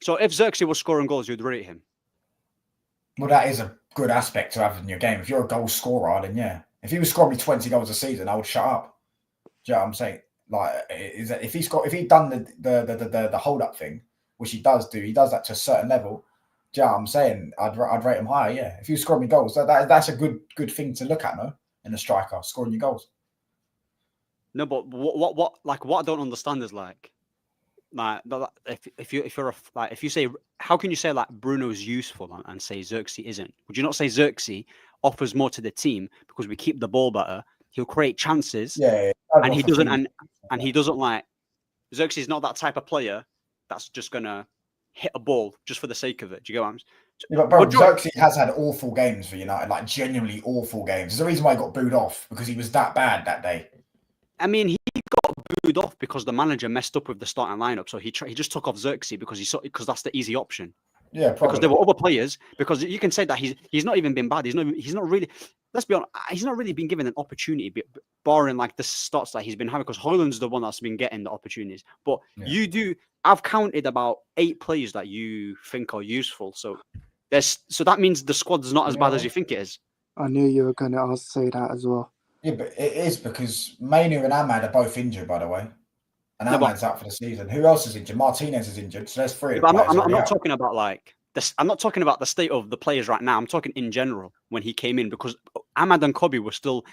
So if Xerxes was scoring goals, you'd rate him? Well, that is a good aspect to have in your game. If you're a goal scorer, then yeah. If he was scoring me 20 goals a season, I would shut up. Do you know what I'm saying? Like, if he'd done the hold-up thing, which he does that to a certain level. Do you know what I'm saying? I'd rate him higher, yeah. If you score me goals, that's a good thing to look at, no? In a striker, scoring your goals. No, but what I don't understand is like if you say, how can you say like Bruno's useful and say Xerxes isn't? Would you not say Xerxes offers more to the team because we keep the ball better? He'll create chances, and he doesn't like Xerxes is not that type of player that's just gonna hit a ball just for the sake of it. Do you get what I'm saying? Yeah, but Xerxes has had awful games for United, like genuinely awful games. There's a reason why he got booed off, because he was that bad that day. I mean, he got booed off because the manager messed up with the starting lineup, so he just took off Xerxes because that's the easy option. Yeah, probably. Because there were other players. Because you can say that he's not even been bad. He's not really. Let's be honest. He's not really been given an opportunity, barring like the starts that he's been having. Because Højlund's the one that's been getting the opportunities. But you do. I've counted about 8 players that you think are useful. So that means the squad's not as bad as you think it is. I knew you were going to say that as well. Yeah, but it is, because Mainu and Ahmad are both injured, by the way. And Ahmad's out for the season. Who else is injured? Martinez is injured. So there's 3. But I'm not talking about like this. I'm not talking about the state of the players right now. I'm talking in general when he came in, because Ahmad and Kobe were still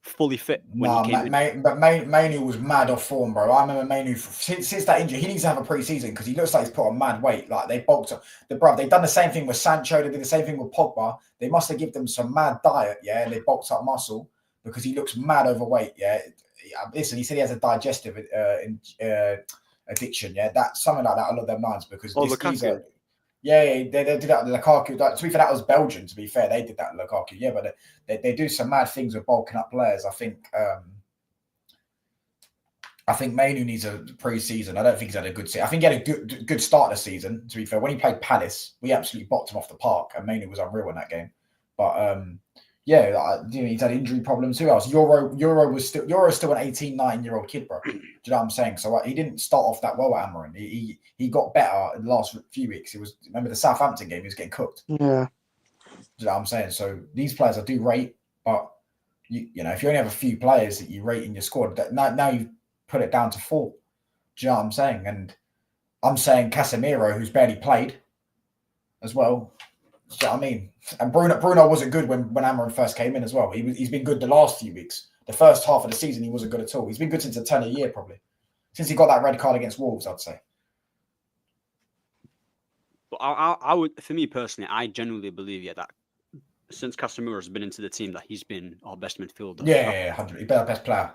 fully fit when he came in. But Mainu was mad off form, bro. I remember Mainu since that injury. He needs to have a pre-season, because he looks like he's put on mad weight. Like, they bulked up. They've done the same thing with Sancho. They did the same thing with Pogba. They must have given them some mad diet, and they bulked up muscle, because he looks mad overweight. Listen, he said he has a digestive addiction. That's something like that along them lines, because Lukaku. they did that with Lukaku. To be fair, that was Belgian. To be fair, they did that with Lukaku. But they do some mad things with bulking up players. I think Mainu needs a pre-season. I don't think he's had a good season. I think he had a good start of the season. To be fair, when he played Palace, we absolutely boxed him off the park, and Mainu was unreal in that game. But he's had injury problems. Who else? Euro's still an 18, 19-year-old kid, bro. Do you know what I'm saying? So he didn't start off that well at Amorim. He got better in the last few weeks. Remember the Southampton game, he was getting cooked. Yeah. Do you know what I'm saying? So these players I do rate, but you know, if you only have a few players that you rate in your squad, now you put it down to 4. Do you know what I'm saying? And I'm saying Casemiro, who's barely played as well. Do you know what I mean? And Bruno wasn't good when Amorim first came in as well. He's been good the last few weeks. The first half of the season, he wasn't good at all. He's been good since the turn of the year, probably. Since he got that red card against Wolves, I'd say. But I would, for me personally, I genuinely believe that since Casemiro has been into the team, that he's been our best midfielder. Yeah, 100%. He's been our best player.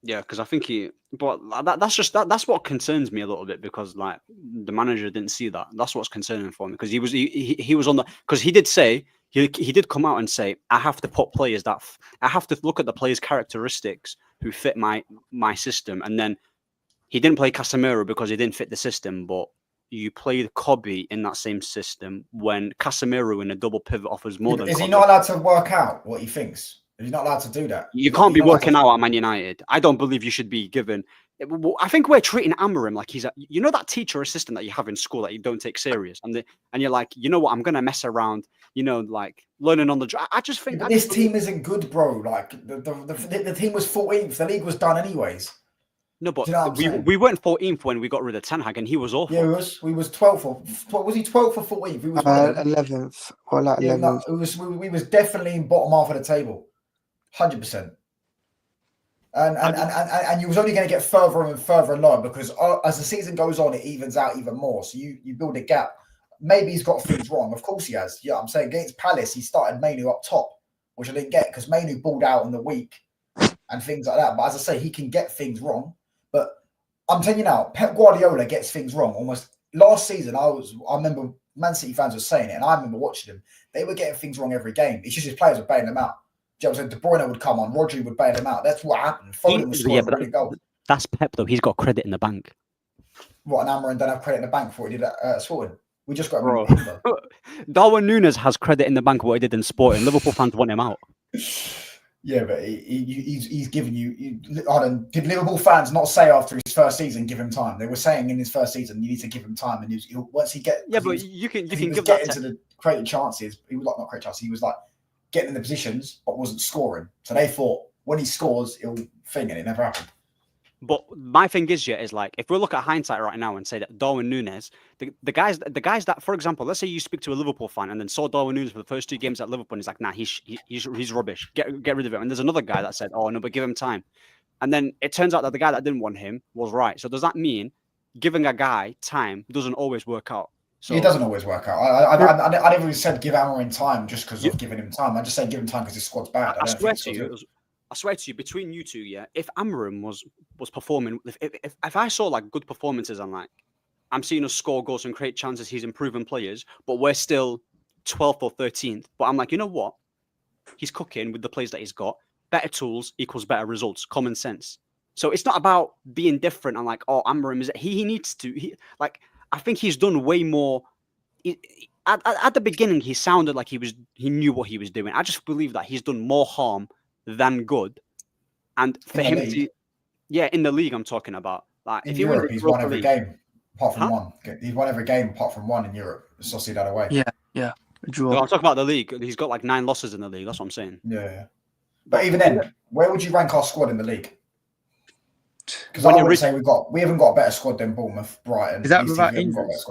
Yeah, because I think that's what concerns me a little bit, because like the manager didn't see that. That's what's concerning for me, because he was on the, because he did say he did come out and say, I have to put players I have to look at the players' characteristics who fit my system, and then he didn't play Casemiro because he didn't fit the system, but you played Kobe in that same system when Casemiro in a double pivot offers more than. Is he not allowed to work out what he thinks? He's not allowed to do that. You can't be working out at Man United. I don't believe you should be given. I think we're treating Amorim like he's that teacher assistant that you have in school that you don't take serious, and you're like, you know what, I'm gonna mess around, like learning on the job. I just think this team isn't good, bro. Like the team was 14th. The league was done anyways. No, but Do you know what I'm saying? we weren't 14th when we got rid of Ten Hag, and he was awful. Yeah, we was 12th or what was he 12th or 14th? He was one of them. 11th or like Yeah, 11th. no, we was definitely in bottom half of the table, 100%. And you was only going to get further and further along because as the season goes on, it evens out even more. So you build a gap. Maybe he's got things wrong. Of course he has. Yeah, I'm saying against Palace, he started Mainu up top, which I didn't get because Mainu balled out on the week and things like that. But as I say, he can get things wrong. But I'm telling you now, Pep Guardiola gets things wrong almost. Last season, I remember Man City fans were saying it, and I remember watching them. They were getting things wrong every game. It's just his players were bailing them out. Do you know what I'm saying? De Bruyne would come on, Rodri would bail him out. That's what happened. Foden was scoring really goals. That's Pep though. He's got credit in the bank. What, and Amorim don't have credit in the bank for what he did at Sporting? We just got Bro. Darwin Núñez has credit in the bank for what he did in Sporting. Liverpool fans want him out. Yeah, but he's giving you. Did Liverpool fans not say after his first season, give him time? They were saying in his first season, you need to give him time, and once he get you can give that into the creating chances. He was like not creating chances. He was like getting in the positions, but wasn't scoring. So they thought when he scores, he'll thing, and it never happened. But my thing is like, if we look at hindsight right now and say that Darwin Núñez, the guys that, for example, let's say you speak to a Liverpool fan and then saw Darwin Núñez for the first 2 games at Liverpool, and he's like, nah, he's rubbish. Get rid of him. And there's another guy that said, oh no, but give him time. And then it turns out that the guy that didn't want him was right. So does that mean giving a guy time doesn't always work out? So it doesn't always work out. I never even said give Amorim time just because of giving him time. I just said give him time because his squad's bad. I swear to you, between you two, yeah, if Amorim was performing, if I saw like good performances and like I'm seeing us score goals and create chances, he's improving players, but we're still 12th or 13th. But I'm like, you know what? He's cooking with the players that he's got. Better tools equals better results. Common sense. So it's not about being different and like, oh, Amorim is he needs to I think he's done way more. At the beginning, he sounded like he knew what he was doing. I just believe that he's done more harm than good. And for him to, in the league, I'm talking about. Like, in Europe, he's won every game apart from one. He's won every game apart from one in Europe. Sociedad away. Yeah. Draw. No, I'm talking about the league. He's got like 9 losses in the league. That's what I'm saying. Yeah. But even then, where would you rank our squad in the league? Because I would say we haven't got a better squad than Bournemouth, Brighton. Is that without injuries?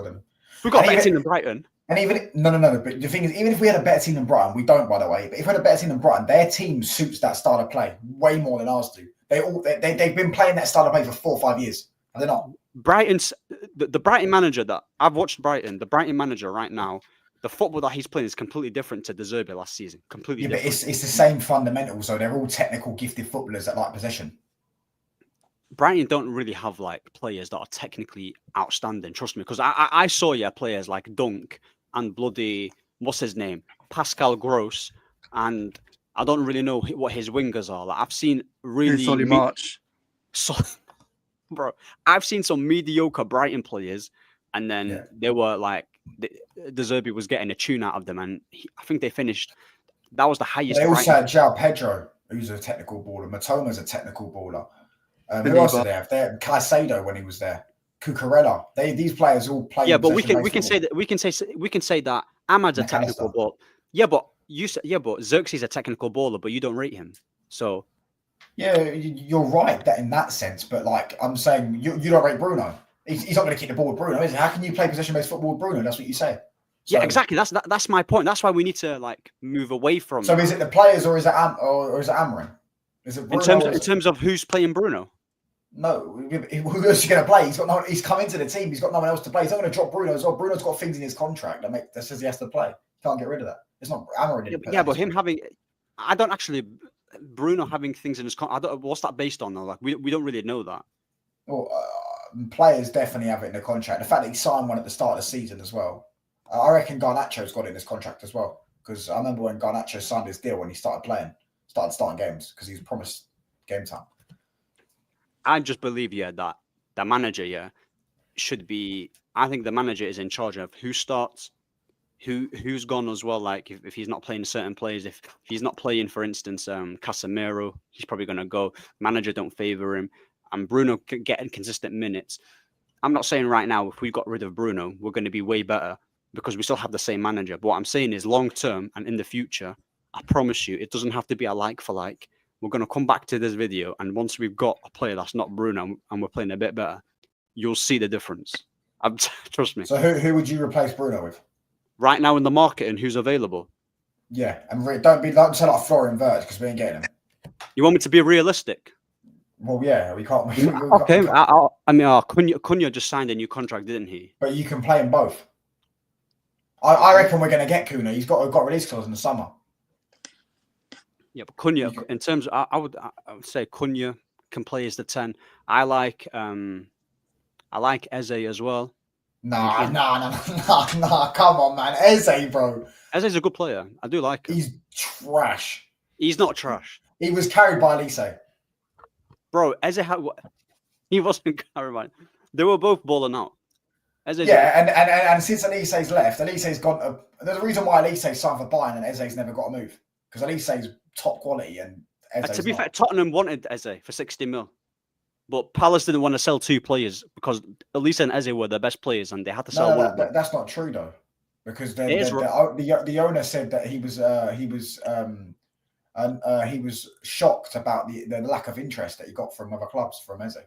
We've got a better team than Brighton. And even no. But the thing is, even if we had a better team than Brighton, we don't, by the way. But if we had a better team than Brighton, their team suits that style of play way more than ours do. They've been playing that style of play for 4 or 5 years. Are they not? Brighton's the Brighton manager that I've watched Brighton. The Brighton manager right now, the football that he's playing is completely different to De Zerbi last season. Completely different. But it's the same fundamentals. So they're all technical, gifted footballers that like possession. Brighton don't really have like players that are technically outstanding. Trust me, because I saw players like Dunk and bloody what's his name, Pascal Gross, and I don't really know what his wingers are. Like I've seen really Solly March. Bro, I've seen some mediocre Brighton players, and then they were like De Zerbi was getting a tune out of them, and I think they finished. That was the highest. They also had João Pedro, who's a technical baller. Matoma's a technical baller. Who else are there? They're Caicedo when he was there. Cucurella. These players all play. Yeah, but we can say that Ahmad's a technical baller. Yeah, but Xerxes a technical baller, but you don't rate him. So yeah, you're right that in that sense. But like I'm saying, you don't rate Bruno. He's not going to keep the ball with Bruno, is he? How can you play possession-based football with Bruno? That's what you say. So, yeah, exactly. That's my point. That's why we need to like move away from. So is it the players or is it Amorim? Is it Bruno in terms of who's playing Bruno? No, who else is going to play? He's come into the team. He's got no one else to play. He's not going to drop Bruno as well. Bruno's got things in his contract that says he has to play. Can't get rid of that. It's not Amorim. Yeah, but him having, I don't actually, Bruno having things in his contract. What's that based on though? Like we don't really know that. Well, players definitely have it in their contract. The fact that he signed one at the start of the season as well. I reckon Garnacho's got it in his contract as well. Because I remember when Garnacho signed his deal when he started starting games because he was promised game time. I just believe, that the manager, should be. I think the manager is in charge of who starts, who's gone as well. Like if he's not playing certain players, if he's not playing, for instance, Casemiro, he's probably going to go. Manager don't favour him, and Bruno getting consistent minutes. I'm not saying right now if we got rid of Bruno, we're going to be way better because we still have the same manager. But what I'm saying is long term and in the future, I promise you, it doesn't have to be a like for like. we're going to come back to this video, and once we've got a player that's not Bruno and we're playing a bit better, you'll see the difference. Trust me. So who would you replace Bruno with? Right now in the market and who's available. Yeah, and don't say like Florian Wirtz because we ain't getting him. You want me to be realistic? Well, yeah, we can't. Okay, Cunha just signed a new contract, didn't he? But you can play them both. I reckon we're going to get Cunha. He's got release clause in the summer. Yeah, but Cunha, in terms of, I would say Cunha can play as the 10. I like Eze as well. Nah, come on, man. Eze, bro. Eze's a good player. I do like him. He's trash. He's not trash. He was carried by Leicester. Bro, Eze he wasn't carried by. They were both balling out. And since Elise's left, Elise's gone. There's a reason why Elise signed for Bayern and Eze's never got a move. Because Elise's top quality and Eze's to be fair, Tottenham wanted Eze for 60 mil. But Palace didn't want to sell two players because Elise and Eze were the best players and they had to sell one of them. That's not true though. Because the owner said that he was shocked about the lack of interest that he got from other clubs for Eze.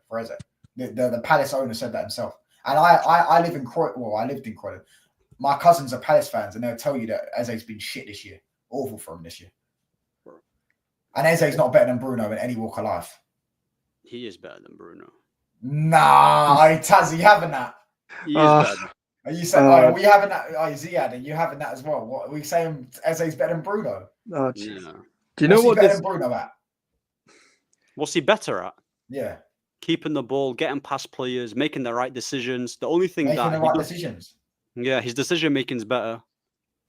The Palace owner said that himself. And I live in Croydon. Well, I lived in Croydon. My cousins are Palace fans, and they'll tell you that Eze's been shit this year. Awful for him this year. And Eze's not better than Bruno in any walk of life. He is better than Bruno. Nah, Taz, you having that? He is better. Are you saying, are we having that? Oh, Ziad, are you having that as well? What are we saying? Eze's better than Bruno? Oh, yeah. Do you know what better than Bruno at? What's he better at? Yeah. Keeping the ball, getting past players, making the right decisions. The only thing decisions. Yeah, his decision making is better.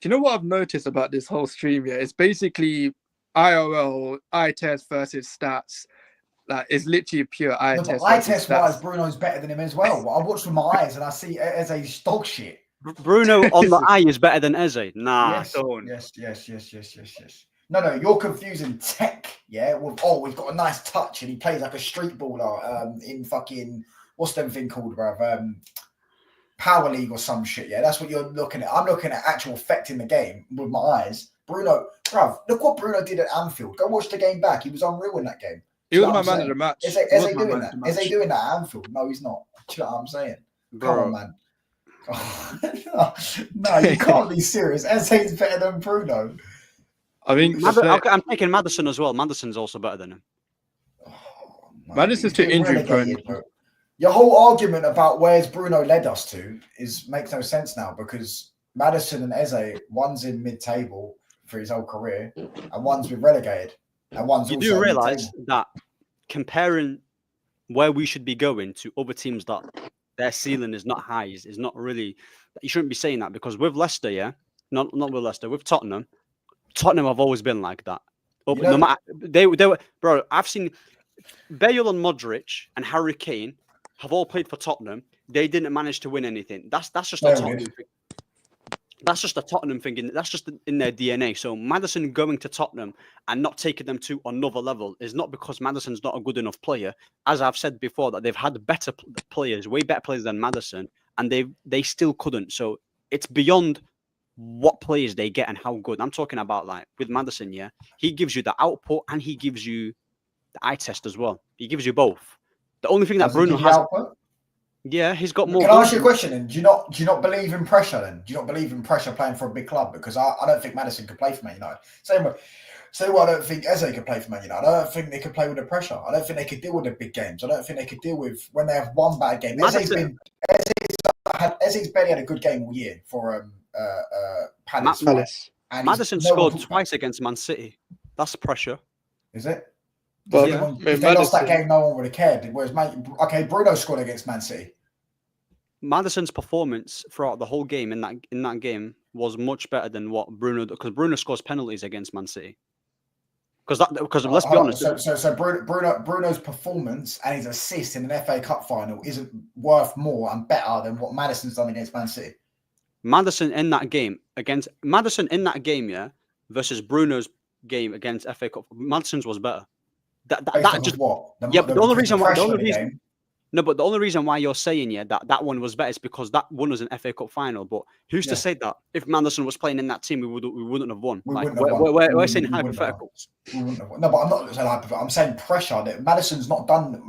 Do you know what I've noticed about this whole stream? Yeah, it's basically IRL, eye test versus stats. Like, it's literally pure eye test. Eye test wise, Bruno's better than him as well. I watch with my eyes and I see Eze's dog shit. Bruno on the eye is better than Eze. Nah, yes, don't. Yes. No, you're confusing tech, yeah, with, we've got a nice touch and he plays like a street baller in fucking, what's them thing called, bruv? Power League or some shit, yeah? That's what you're looking at. I'm looking at actual effect in the game with my eyes. Bruno, bruv, look what Bruno did at Anfield. Go watch the game back. He was unreal in that game. He was my man of the match. Is he doing that? Is he doing that at Anfield? No, he's not. Do you know what I'm saying? Come on, man. No, you can't be serious. Eze's better than Bruno. I think I'm taking Maddison as well. Maddison's also better than him. Maddison's too injury prone. Your whole argument about where's Bruno led us to makes no sense now because Maddison and Eze, one's in mid-table for his whole career, and one's been relegated, and one's. You do realise that comparing where we should be going to other teams that their ceiling is not high is not really. You shouldn't be saying that because with Leicester, yeah, not with Leicester, with Tottenham have always been like that. No matter, they were, bro. I've seen Bale and Modric and Harry Kane have all played for Tottenham. They didn't manage to win anything. That's just a Tottenham thing. That's just a Tottenham thing. That's just in their DNA. So Maddison going to Tottenham and not taking them to another level is not because Maddison's not a good enough player. As I've said before, that they've had better players, way better players than Maddison, and they still couldn't. So it's beyond what players they get and how good. I'm talking about like with Maddison, yeah. He gives you the output and he gives you the eye test as well. He gives you both. The only thing that Bruno has, yeah, he's got more. Can I ask you a question? Then do you not believe in pressure? Then do you not believe in pressure playing for a big club? Because I don't think Maddison could play for Man United. Same way I don't think Eze could play for Man United. I don't think they could play with the pressure. I don't think they could deal with the big games. I don't think they could deal with when they have one bad game. Eze's barely had a good game all year for Palace. Maddison scored twice against Man City. That's pressure. Is it? But if they lost that game, no one would have cared. Whereas, Bruno scored against Man City. Maddison's performance throughout the whole game in that game was much better than what Bruno, because Bruno scores penalties against Man City. Because let's be honest. So Bruno's performance and his assist in an FA Cup final isn't worth more and better than what Maddison's done against Man City. Madison in that game, yeah, versus Bruno's game against FA Cup, Maddison's was better. That just what? The only reason No, but the only reason why you're saying that one was better is because that one was an FA Cup final. But who's to say that if Manderson was playing in that team, we wouldn't have won? We Like wouldn't have won. we're saying We wouldn't have won. hypotheticals. We wouldn't have won. No, but I'm not saying hypothetical. I'm saying pressure. That Maddison's not done.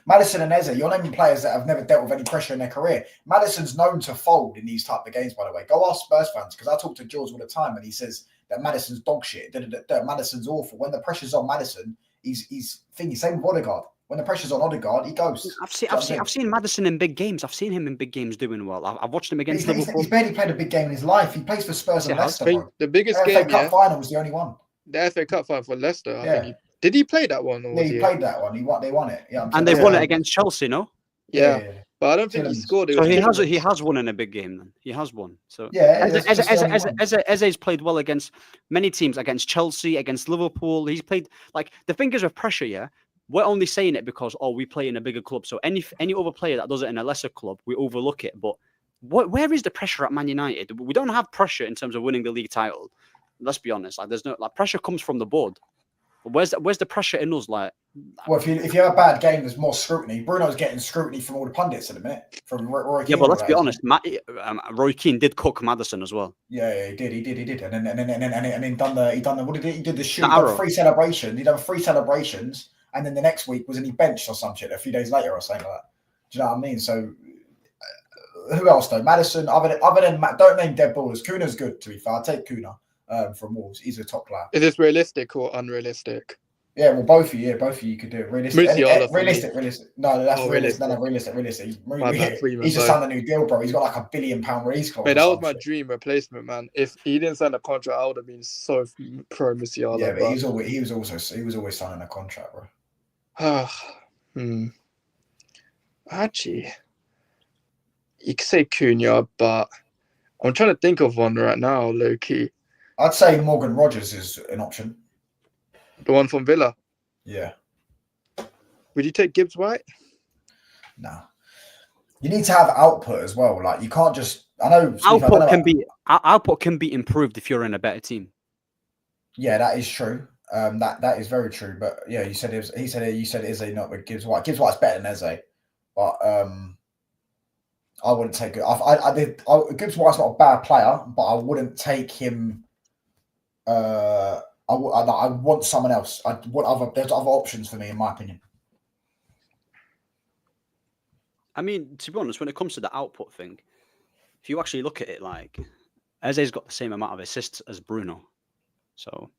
Maddison and Eze, you're naming players that have never dealt with any pressure in their career. Maddison's known to fold in these type of games, by the way. Go ask Spurs fans, because I talk to George all the time, and he says that Maddison's dog shit. That Maddison's awful. When the pressure's on Maddison, he's thinking. Same with Odegaard. When the pressure's on Odegaard, he goes. I've seen Maddison in big games. I've seen him in big games doing well. I've watched him against Liverpool. He's barely played a big game in his life. He plays for Spurs and Leicester. Bro. The biggest the game, FA Cup final was the only one. The FA Cup final for Leicester. I think did he play that one? Or yeah, he played that one. They won it. Yeah, and they've won it against Chelsea, no? Yeah. But I don't think he scored. So he has won in a big game. Then he has won. So Eze's played well against many teams, against Chelsea, against Liverpool. He's played like the thing is with pressure. Yeah, we're only saying it because we play in a bigger club. So any other player that does it in a lesser club, we overlook it. But where is the pressure at Man United? We don't have pressure in terms of winning the league title. Let's be honest. Like there's no pressure comes from the board. Where's the pressure in us? Like, well, if you have a bad game, there's more scrutiny. Bruno's getting scrutiny from all the pundits at the minute. From Roy Keane. Yeah, but let's be honest. Roy Keane did cook Maddison as well. Yeah, he did. And then he done the what did he did the shoot? He done three celebrations. He done 3 celebrations, and then the next week was he benched or some shit a few days later or something like that. Do you know what I mean? So who else though? Maddison. Other than don't name dead ballers. Kuna's good to be fair. I'll take Kuna. From Wolves, he's a top player. Is this realistic or unrealistic? Yeah, well, both of you could do it. Realistic. No, that's realistic. No, realistic. He's just signed a new deal, bro. He's got like £1 billion release clause. Man, that was my dream replacement, man. If he didn't sign a contract, I would have been so pro Musiala. Yeah, but he was always signing a contract, bro. Actually, you could say Cunha, but I'm trying to think of one right now, low key. I'd say Morgan Rogers is an option. The one from Villa? Yeah. Would you take Gibbs White? Nah. You need to have output as well. Like you can't just. I know output can be improved if you're in a better team. Yeah, that is true. That is very true. But yeah, you said Eze not with Gibbs White. Gibbs White's better than Eze, but I wouldn't take it. Gibbs White's not a bad player, but I wouldn't take him. I want someone else. There's other options for me, in my opinion. I mean, to be honest, when it comes to the output thing, if you actually look at it, like Eze's got the same amount of assists as Bruno, so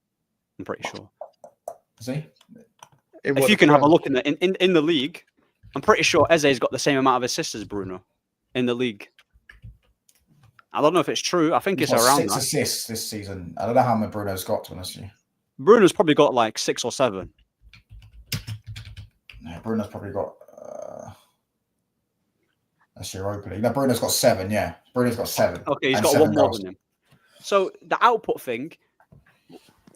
I'm pretty sure. See, if you can have a look in the league, I'm pretty sure Eze's got the same amount of assists as Bruno in the league. I don't know if it's true. I think it's around 6 assists this season. I don't know how many Bruno's got, to be honest with you. Bruno's probably got like 6 or 7. Yeah, Bruno's probably got. That's Europa League. No, Bruno's got 7. Yeah, Bruno's got 7. Okay, he's got 1 more than him. So the output thing,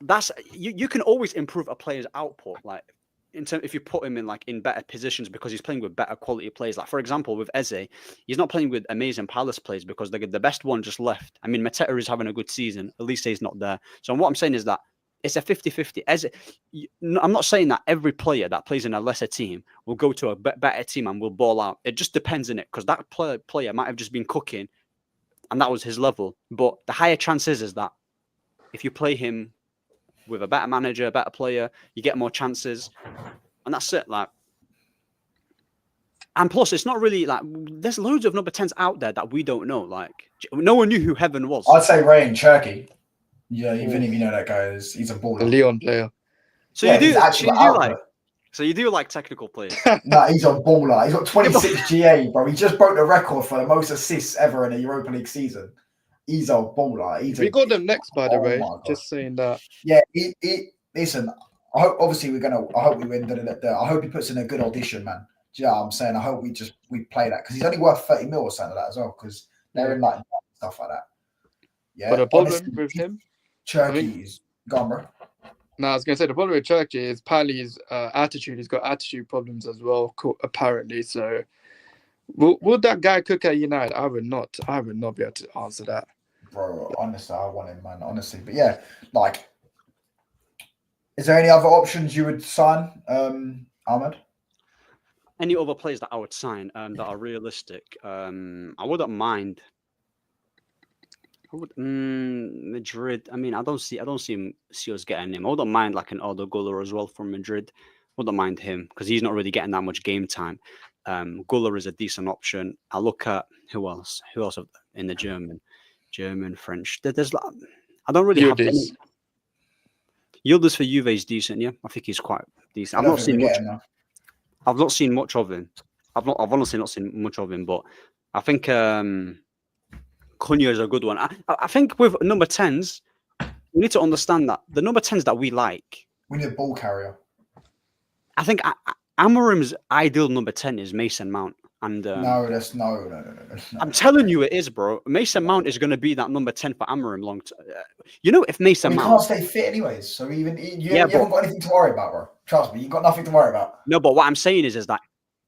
that's you can always improve a player's output, like if you put him in better positions because he's playing with better quality players. Like for example, with Eze, he's not playing with amazing Palace players because the best one just left. I mean, Mateta is having a good season. Elise is not there. So what I'm saying is that it's a 50-50. I'm not saying that every player that plays in a lesser team will go to a better team and will ball out. It just depends on it because that player might have just been cooking and that was his level. But the higher chances is that if you play him with a better manager, a better player, you get more chances. And that's it. And plus, it's not really there's loads of number 10s out there that we don't know. No one knew who Heaven was. I'd say Ray in Turkey. Yeah, even if you know that guy he's a baller. The Leon player. So you do like technical players. No, he's a baller. He's got 26 GA, bro. He just broke the record for the most assists ever in a Europa League season. He's a baller. We got them next, by the way. Just saying that. Yeah, listen. I hope we win. I hope he puts in a good audition, man. Do you know what I'm saying? I hope we play that because he's only worth 30 mil or something like that as well. Because they're in stuff like that. Yeah. But the problem with him, Turkey is gone, bro. No, I was gonna say the problem with Turkey is Pali's attitude. He's got attitude problems as well, apparently. So, would that guy cook at United? I would not be able to answer that. Bro, honestly, I want him, man. Honestly, but yeah, is there any other options you would sign, Ahmed? any other players that I would sign that are realistic, I wouldn't mind. Madrid. I mean, I don't see us getting him. I wouldn't mind like an Odo Guller as well from Madrid. Wouldn't mind him because he's not really getting that much game time. Guller is a decent option. I look at who else in the German, French. There's like, I don't really have any. Yildiz for Juve is decent. Yeah, I think he's quite decent. I've not seen much of him. I've honestly not seen much of him, but I think Cunha is a good one. I think with number 10s, we need to understand that the number 10s that we like. We need a ball carrier. I think Amorim's ideal number 10 is Mason Mount. And no. I'm telling you, it is, bro. Mason Mount is going to be that number 10 for Amorim long term. If Mason Mount can't stay fit anyways, so you haven't got anything to worry about, bro. Trust me, you've got nothing to worry about. No, but what I'm saying is that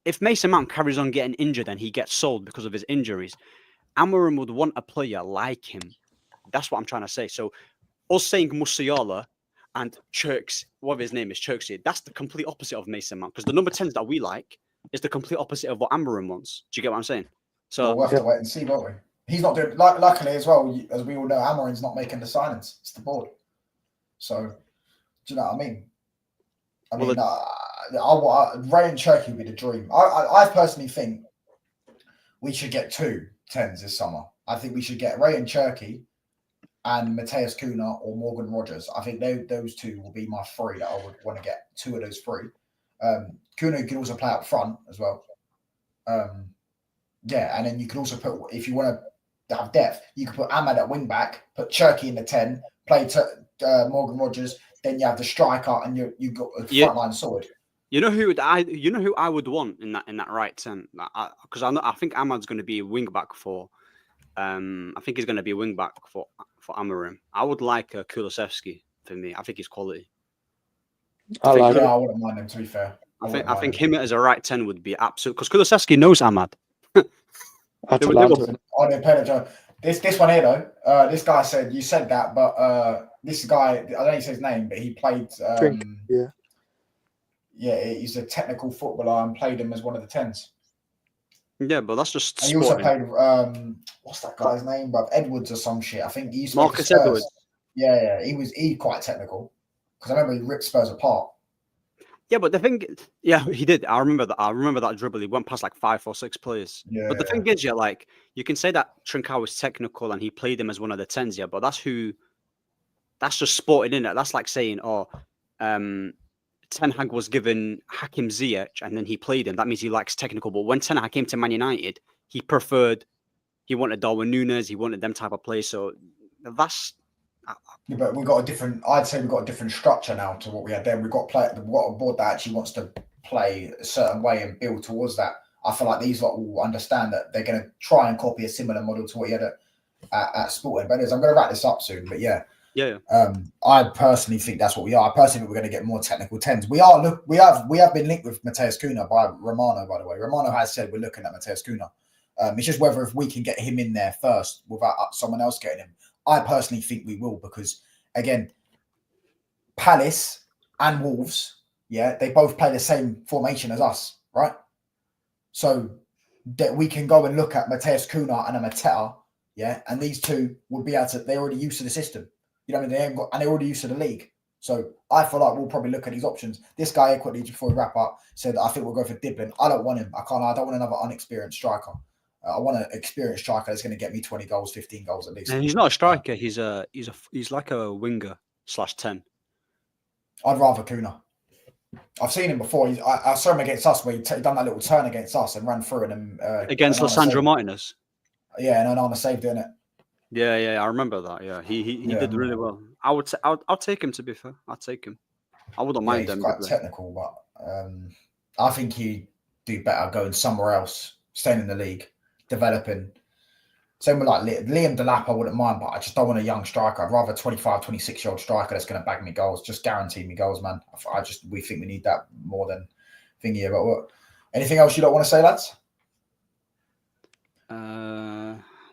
if Mason Mount carries on getting injured and he gets sold because of his injuries, Amorim would want a player like him. That's what I'm trying to say. So, us saying Musiala and Chirks, whatever his name is, Chirksy, that's the complete opposite of Mason Mount because the number 10s that we like is the complete opposite of what Amorim wants. Do you get what I'm saying? So we'll have to wait and see, won't we? He's not doing. Luckily, as well, as we all know, Amorim's not making the signings. It's the board. So, do you know what I mean? Ray and Cherky would be the dream. I personally think we should get 2 10s this summer. I think we should get Ray and Cherky and Matheus Cunha or Morgan Rogers. I think those 2 will be my 3 that I would want to get. 2 of those 3. Cunha can also play up front as well. And then you can also put, if you want to have depth, you can put Ahmad at wing back, put Cherky in the 10, play Morgan Rogers. Then you have the striker, and you've got a frontline sword. You know who I would want in that right 10, because I think Ahmad's going to be a wing back for. I think he's going to be a wing back for Amorim. I would like Kulusevski for me. I think he's quality. I wouldn't mind him, to be fair. I think him as a right 10 would be absolute, because Kulusevski knows Ahmad. This one here though, this guy said you said that, but this guy, I don't know if his name, but he played. He's a technical footballer and played him as one of the 10s. Yeah, but that's just. And he also played. What's that guy's name, bro? Edwards or some shit. I think he used to Marcus Edwards. Yeah, he quite technical because I remember he ripped Spurs apart. Yeah, but the thing, he did. I remember that dribble. He went past like 5 or 6 players. Yeah, but the thing is, like you can say that Trincao was technical and he played him as one of the 10s. Yeah, but that's just sporting, isn't it? That's like saying, Ten Hag was given Hakim Ziyech and then he played him. That means he likes technical. But when Ten Hag came to Man United, he wanted Darwin Núñez. He wanted them type of players. So that's. Yeah, but I'd say we've got a different structure now to what we had then. We've got a board that actually wants to play a certain way and build towards that. I feel like these lot will understand that they're going to try and copy a similar model to what you had at Sporting. But I'm going to wrap this up soon. But yeah. I personally think that's what we are. I personally think we're going to get more technical 10s. We have been linked with Matheus Cunha by Romano, by the way. Romano has said we're looking at Matheus Cunha. It's just whether if we can get him in there first without someone else getting him. I personally think we will because, again, Palace and Wolves, they both play the same formation as us, right? So that we can go and look at Matheus Cunha and a Mateta, and these 2 would be able to. They're already used to the system, you know what I mean? They're already used to the league. So I feel like we'll probably look at these options. This guy here quickly before we wrap up said, I think we'll go for Diblin. I don't want him. I don't want another unexperienced striker. I want an experienced striker that's going to get me 20 goals, 15 goals at least. And he's not a striker. He's like a winger /10. I'd rather Cunha. I've seen him before. I saw him against us where he done that little turn against us and ran through and against Lissandro Martinez. Yeah, and Onana saved doing it. Yeah, I remember that. Yeah, he did really well. I'll take him. To be fair, I'll take him. I wouldn't mind him. He's quite technical, but I think he'd do better going somewhere else, staying in the league. Developing. Same with like Liam Delap, I wouldn't mind, but I just don't want a young striker. I'd rather a 25, 26-year-old striker that's going to bag me goals, just guarantee me goals, man. We think we need that more than thingy. But what? Anything else you don't want to say, lads?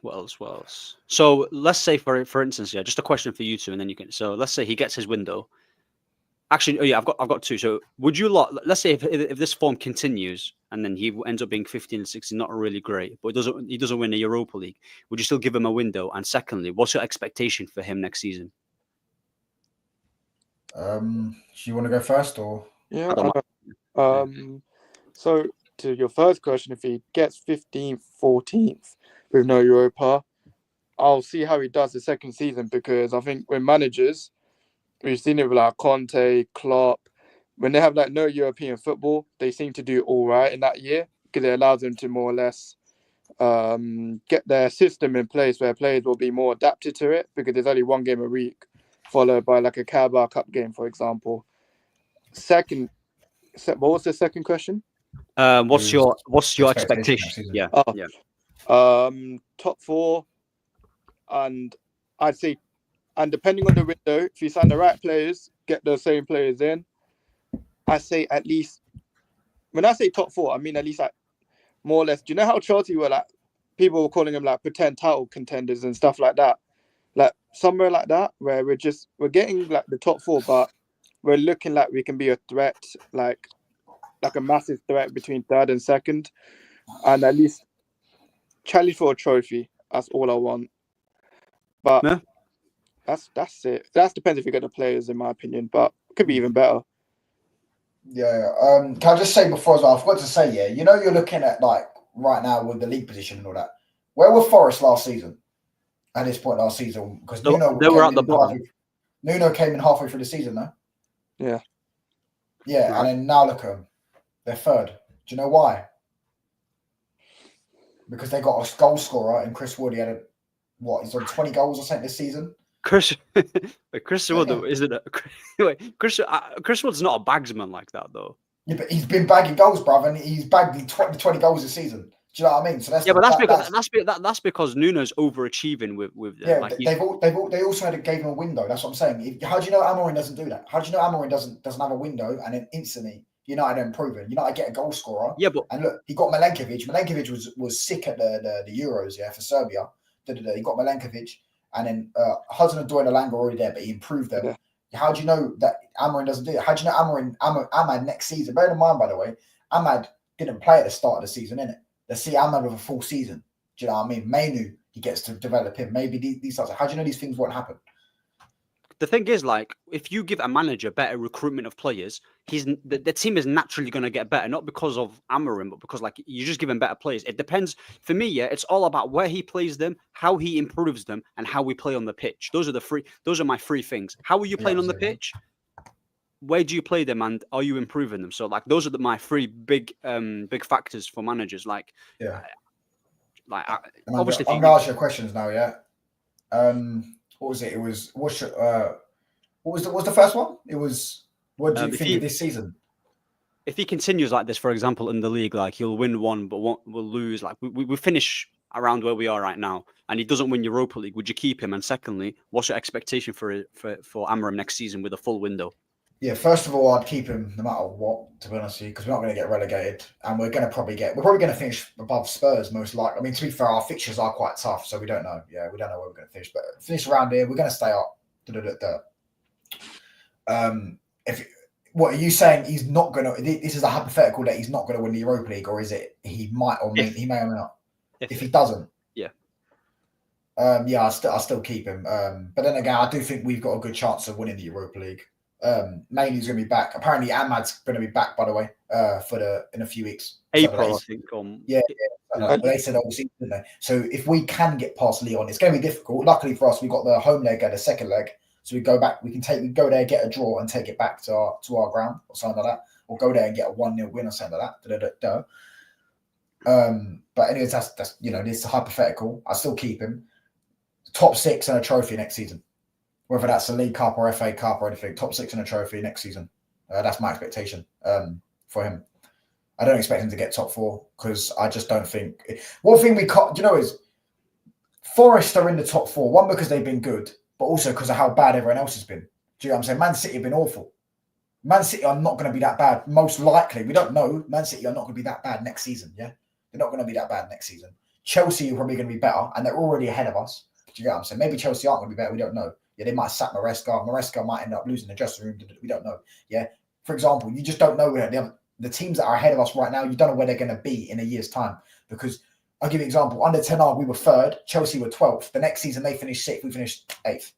What else? So let's say, for instance, just a question for you two, and then you can. So let's say he gets his window. Actually, oh yeah, I've got two. So would you let's say if this form continues and then he ends up being 15 and 16, not really great, but he doesn't win the Europa League, would you still give him a window? And secondly, what's your expectation for him next season? Do you want to go first or? Yeah. I don't So to your first question, if he gets 15th, 14th with no Europa, I'll see how he does the second season, because I think with managers, we've seen it with like Conte, Klopp, when they have like no European football, they seem to do all right in that year because it allows them to more or less get their system in place where players will be more adapted to it, because there's only one game a week, followed by like a Carabao Cup game, for example. What was the second question? What's your expectation expectation? next season? Yeah, Oh. yeah. Top four, and I'd say, and depending on the window, if you sign the right players, get the same players in, I say at least, when I say top four, I mean at least like more or less. Do you know how Chelsea were like, people were calling them like pretend title contenders and stuff like that? Like somewhere like that, where we're getting like the top four, but we're looking like we can be a threat, like a massive threat between third and second, and at least challenge for a trophy. That's all I want. But Yeah. that's it. That depends if you get the players, in my opinion, but it could be even better. Yeah. Can I just say before as well? I forgot to say, yeah. You know, you're looking at like right now with the league position and all that. Where were Forest last season? At this point last season, because They were at the bottom. Nuno came in halfway through the season, though. Yeah. Yeah, and then now look at them. They're third. Do you know why? Because they got a goal scorer in Chris Wood. He had he's on 20 goals or something this season. Chris Wood, isn't it? Chris Wood's not a bagsman like that, though. Yeah, but he's been bagging goals, bruv, and he's bagged 20 goals this season. Do you know what I mean? So that's because Nuno's overachieving with them. Yeah, like they also gave him a window. That's what I'm saying. How do you know Amorim doesn't do that? How do you know Amorim doesn't have a window and then instantly United are improving? United get a goal scorer. Yeah, but and look, he got Milenkovic. Milenkovic was sick at the Euros, yeah, for Serbia. He got Milenkovic, and then Hudson-Odoi and Elanga already there, but he improved them. Yeah. How do you know that Amorim doesn't do it? How do you know Ahmad next season? Bear in mind, by the way, Ahmad didn't play at the start of the season, innit? Let's see Ahmad with a full season. Do you know what I mean? Mainu, he gets to develop him. Maybe these types. How do you know these things won't happen? the thing is, like, if you give a manager better recruitment of players, the team is naturally going to get better, not because of Amorim, but because, like, you just give him better players. It depends. For me, yeah, it's all about where he plays them, how he improves them, and how we play on the pitch. Those are my three things. How are you playing on the pitch? Where do you play them, and are you improving them? So, like, those are my three big factors for managers. Like, yeah, obviously, I'm gonna ask you questions now. Yeah. What was it? It was what was the first one? It was what do you think of this season? If he continues like this, for example, in the league, like he'll win one, but we'll lose. Like we finish around where we are right now, and he doesn't win Europa League, would you keep him? And secondly, what's your expectation for Amorim next season with a full window? Yeah, first of all, I'd keep him no matter what, to be honest with you, because we're not going to get relegated, and we're probably going to finish above Spurs most likely. I mean, to be fair, our fixtures are quite tough, so we don't know. Yeah, we don't know where we're going to finish, but finish around here, we're going to stay up. What are you saying? He's not going to. This is a hypothetical that he's not going to win the Europa League, or is it he might or he may or may not? If he doesn't, yeah. I still keep him. But then again, I do think we've got a good chance of winning the Europa League. Mainly's going to be back. Apparently, Ahmad's going to be back. By the way, in a few weeks. April, I think. They said obviously, didn't they? So if we can get past Lyon, it's going to be difficult. Luckily for us, we got the home leg and the second leg, so we go back. We go there, get a draw, and take it back to our ground or something like that, or go there and get a 1-0 win or something like that. But anyways, that's this is hypothetical. I still keep him. Top 6 and a trophy next season. Whether that's a League Cup or FA Cup or anything, top 6 and a trophy next season. That's my expectation for him. I don't expect him to get top 4 because I just don't think. One thing we can't, is Forest are in the top 4. One, because they've been good, but also because of how bad everyone else has been. Do you know what I'm saying? Man City have been awful. Man City are not going to be that bad. Most likely, we don't know. Man City are not going to be that bad next season. Yeah, they're not going to be that bad next season. Chelsea are probably going to be better, and they're already ahead of us. Do you get what I'm saying? Maybe Chelsea aren't going to be better. We don't know. Yeah, they might sack Maresca. Maresca might end up losing the dressing room. We don't know. Yeah. For example, you just don't know where the teams that are ahead of us right now, you don't know where they're going to be in a year's time. Because I'll give you an example. Under Ten Hag, we were 3rd. Chelsea were 12th. The next season, they finished 6th. We finished 8th.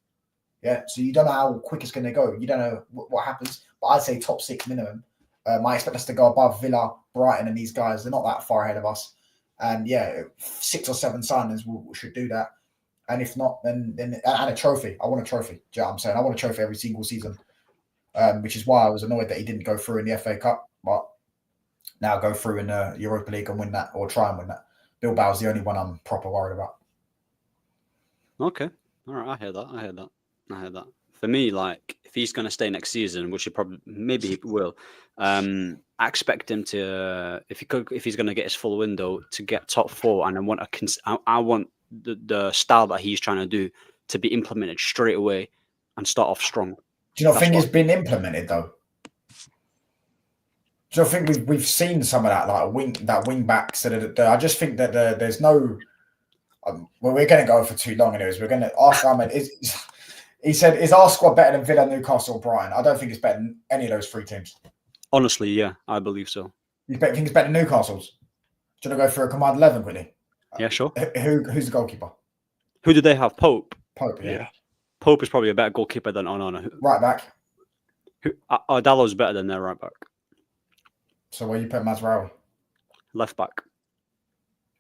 Yeah. So you don't know how quick it's going to go. You don't know what happens. But I'd say top 6 minimum. I expect us to go above Villa, Brighton, and these guys. They're not that far ahead of us. And yeah, 6 or 7 signings should do that. And if not, then and a trophy. I want a trophy. Do you know what I'm saying? I want a trophy every single season. Which is why I was annoyed that he didn't go through in the FA Cup. But now go through in the Europa League and win that, or try and win that. Bilbao's the only one I'm proper worried about. Okay. All right. I hear that. For me, like, if he's going to stay next season, which maybe he will, I expect him to, if he's going to get his full window, to get top 4, and I want the style that he's trying to do to be implemented straight away and start off strong. Do you not think it's been implemented though? Do you not think we've seen some of that, like wing backs? I just think that there's no. Well, we're going to go for too long, anyways. We're going to ask Ahmed. He said, "Is our squad better than Villa, Newcastle, Brighton?" I don't think it's better than any of those 3 teams. Honestly, yeah, I believe so. You think it's better than Newcastle's? Do you want to go for a command 11 quickly? Yeah, sure. Who's the goalkeeper? Who do they have? Pope. Pope, yeah. Pope is probably a better goalkeeper than Onana. Right back. Dallow's better than their right back. So where you put Mazraoui? Left back.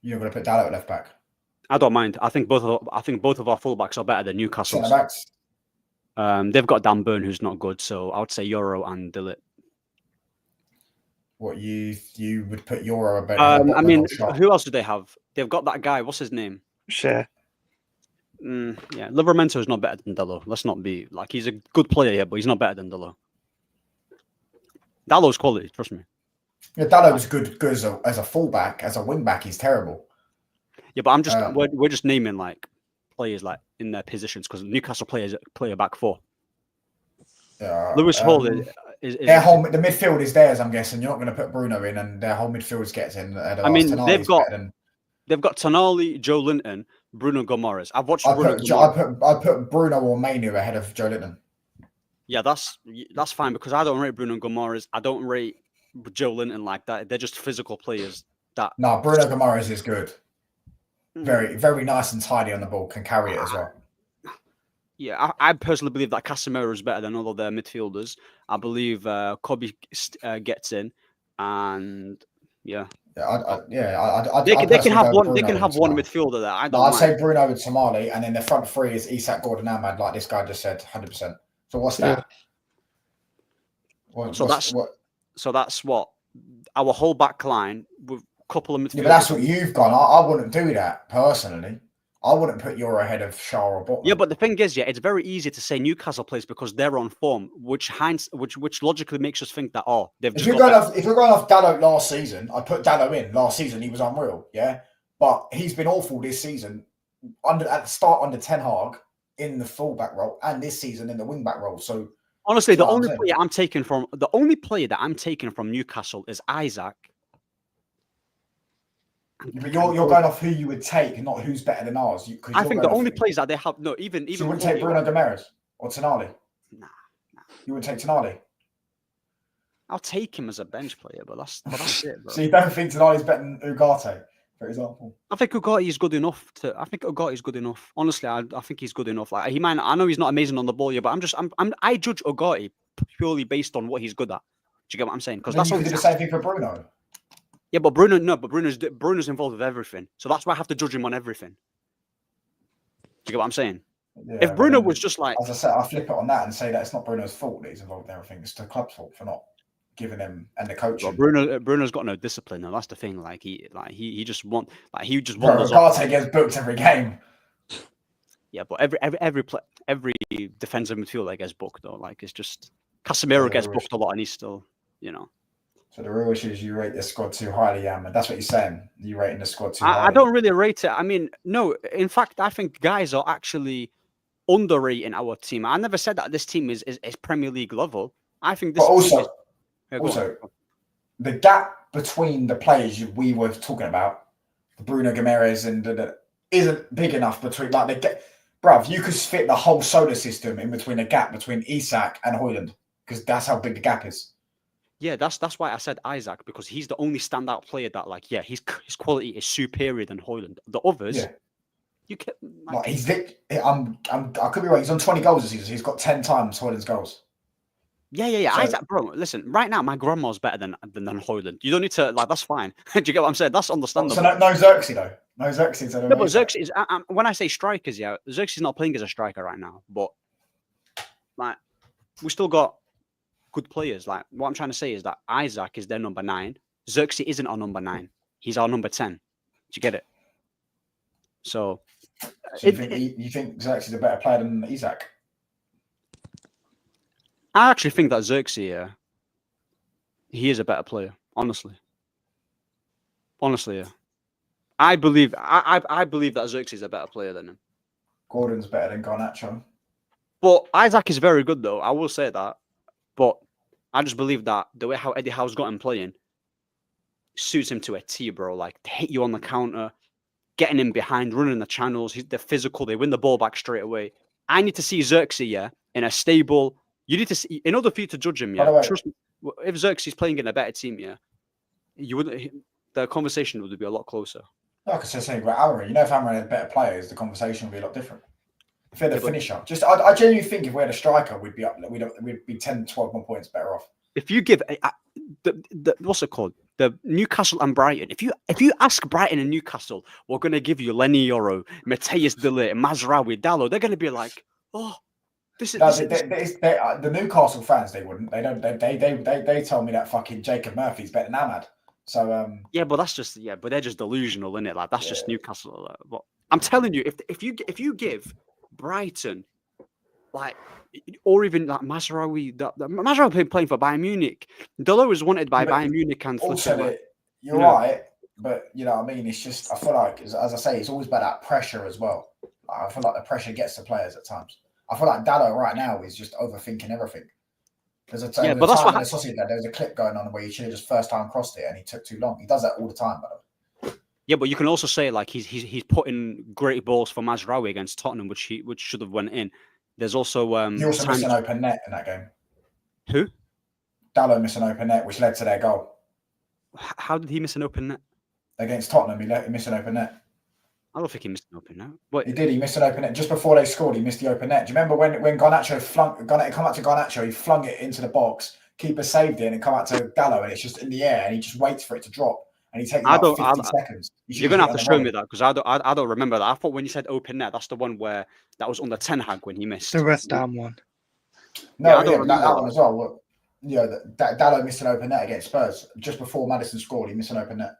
You're going to put Dalot at left back. I don't mind. I think both of our fullbacks are better than Newcastle's. Centre backs. They've got Dan Burn, who's not good. So I would say Euro and Dillit. What you would put Euro better? I mean, who else do they have? They've got that guy. What's his name? Share. Yeah, Livramento is not better than Dalot. Let's not be like, he's a good player here, but he's not better than Dalot. Dallow's quality, trust me. Yeah, Dalot was good as a fullback. As a wing back, he's terrible. Yeah, but I'm just we're just naming like players like in their positions because Newcastle players play a back 4. Yeah, Lewis Hall is their whole the midfield is theirs. I'm guessing you're not going to put Bruno in, and their whole midfield gets in. I mean, they've got Tonali, Joe Linton, Bruno Gomes. I've watched. I put Bruno or Mainu ahead of Joe Linton. Yeah, that's fine because I don't rate Bruno Gomes. I don't rate Joe Linton like that. They're just physical players. No, Bruno Gomes is good. Very, very nice and tidy on the ball. Can carry it as well. Yeah, I personally believe that Casemiro is better than all of their midfielders. I believe Kobe gets in, and yeah. They can have one. They can have one midfielder there. I'd say Bruno with Somali, and then the front 3 is Isak, Gordon, Ahmad, like this guy just said, 100%. So what's that? So that's what our whole back line with a couple of midfielders. Yeah, but that's what you've gone. I wouldn't do that personally. I wouldn't put Euro ahead of Shaw or Botman. Yeah, but the thing is, it's very easy to say Newcastle plays because they're on form, which logically makes us think that they've. If you're going off Dalot last season, I put Dalot in last season. He was unreal, yeah, but he's been awful this season. At the start under Ten Hag in the fullback role, and this season in the wingback role. So honestly, the only player that I'm taking from Newcastle is Isaac. But you're going off who you would take, not who's better than ours. I think the only players that they have, even you wouldn't take Bruno Gomes or Tonali. Nah. You would take Tonali. I'll take him as a bench player, but that's it, bro. So you don't think Tonali's better than Ugarte, for example? I think Ugarte is good enough. Honestly, I think he's good enough. Like I know he's not amazing on the ball, but I judge Ugarte purely based on what he's good at. Do you get what I'm saying? Because that's you could do the same thing for Bruno. Yeah, but Bruno's involved with everything. So that's why I have to judge him on everything. Do you get what I'm saying? Yeah, if Bruno was just like... As I said, I flip it on that and say that it's not Bruno's fault that he's involved in everything. It's the club's fault for not giving him and the coach. Well, Bruno's got no discipline. Now that's the thing. He just wants... Ugarte gets booked every game. Yeah, but every defensive midfielder gets booked, though. Like, it's just... Casemiro gets booked a lot and he's still, So the real issue is you rate the squad too highly, and that's what you're saying. You're rating the squad too highly. I don't really rate it. I mean, no. In fact, I think guys are actually underrating our team. I never said that this team is Premier League level. I think this. But also, the gap between the players we were talking about, the Bruno Gomes and isn't big enough between Bruv, you could fit the whole solar system in between a gap between Isak and Højlund because that's how big the gap is. Yeah, that's why I said Isaac, because he's the only standout player that, like, yeah, his quality is superior than Højlund. The others, Yeah. you can Like he's I could be wrong. He's on 20 goals this season. So he's got 10 times Højlund's goals. Yeah. So- Isaac, bro, listen, right now my grandma's better than Højlund. You don't need to, like, that's fine. Do you get what I'm saying? That's understandable. So no Xerxes though. No Xerxes. No, but Xerxes, when I say strikers, yeah, Xerxes is not playing as a striker right now, but like we still got good players. Like, what I'm trying to say is that Isaac is their number 9. Xerxes isn't our number 9. He's our number 10. Do you get it? So you think Xerxes is a better player than Isak? I actually think that Xerxes, yeah, he is a better player. Honestly, yeah. I believe that Xerxes is a better player than him. Gordon's better than Garnacho. But Isaac is very good, though. I will say that. But I just believe that the way how Eddie Howe's got him playing suits him to a T, bro. Like, they hit you on the counter, getting him behind, running the channels. They're physical. They win the ball back straight away. I need to see Xerxes, yeah, in a stable. You need to see, in order for you to judge him, yeah. Trust me, if Xerxes is playing in a better team, yeah, you wouldn't. The conversation would be a lot closer. Like I said, about Amarin. You know, if Amarin had better players, the conversation would be a lot different. If he had a finisher, I genuinely think if we had a striker, we'd be up. We'd be 10, 12 more points better off. If you give the what's it called, the Newcastle and Brighton, if you ask Brighton and Newcastle, we're going to give you Lenny Yoro, Mateus Dele, Mazraoui, Dalot, they're going to be like, oh, this is. The Newcastle fans. They wouldn't. They don't. They tell me that fucking Jacob Murphy's better than Ahmad. So yeah, but that's just but they're just delusional, isn't it? Like, that's just Newcastle. But I'm telling you, if you give Brighton, like, or even like Mazraoui, Mazraoui playing for Bayern Munich. Delo was wanted by Bayern Munich and also you're right, but you know what I mean. It's just, I feel like, as I say, it's always about that pressure as well. Like, I feel like the pressure gets to players at times. I feel like Dalot right now is just overthinking everything. There's a time there was a clip going on where he should have just first time crossed it and he took too long. He does that all the time, by the way. Yeah, but you can also say, like, he's putting great balls for Mazraoui against Tottenham, which should have went in. There's also he also missed an open net in that game. Who? Dalot missed an open net, which led to their goal. How did he miss an open net? Against Tottenham, he missed an open net. I don't think he missed an open net. What? He did. He missed an open net just before they scored. He missed the open net. Do you remember when Garnacho come up to Garnacho? He flung it into the box. Keeper saved it and it come out to Dalot, and it's just in the air, and he just waits for it to drop, and he takes about 50 seconds. You're gonna have to show me that, because I don't remember that. I thought when you said open net, that's the one where that was under Ten Hag when he missed the West Ham one. No, I don't remember that one as well. Well, yeah, Dalot missed an open net against Spurs just before Maddison scored. He missed an open net.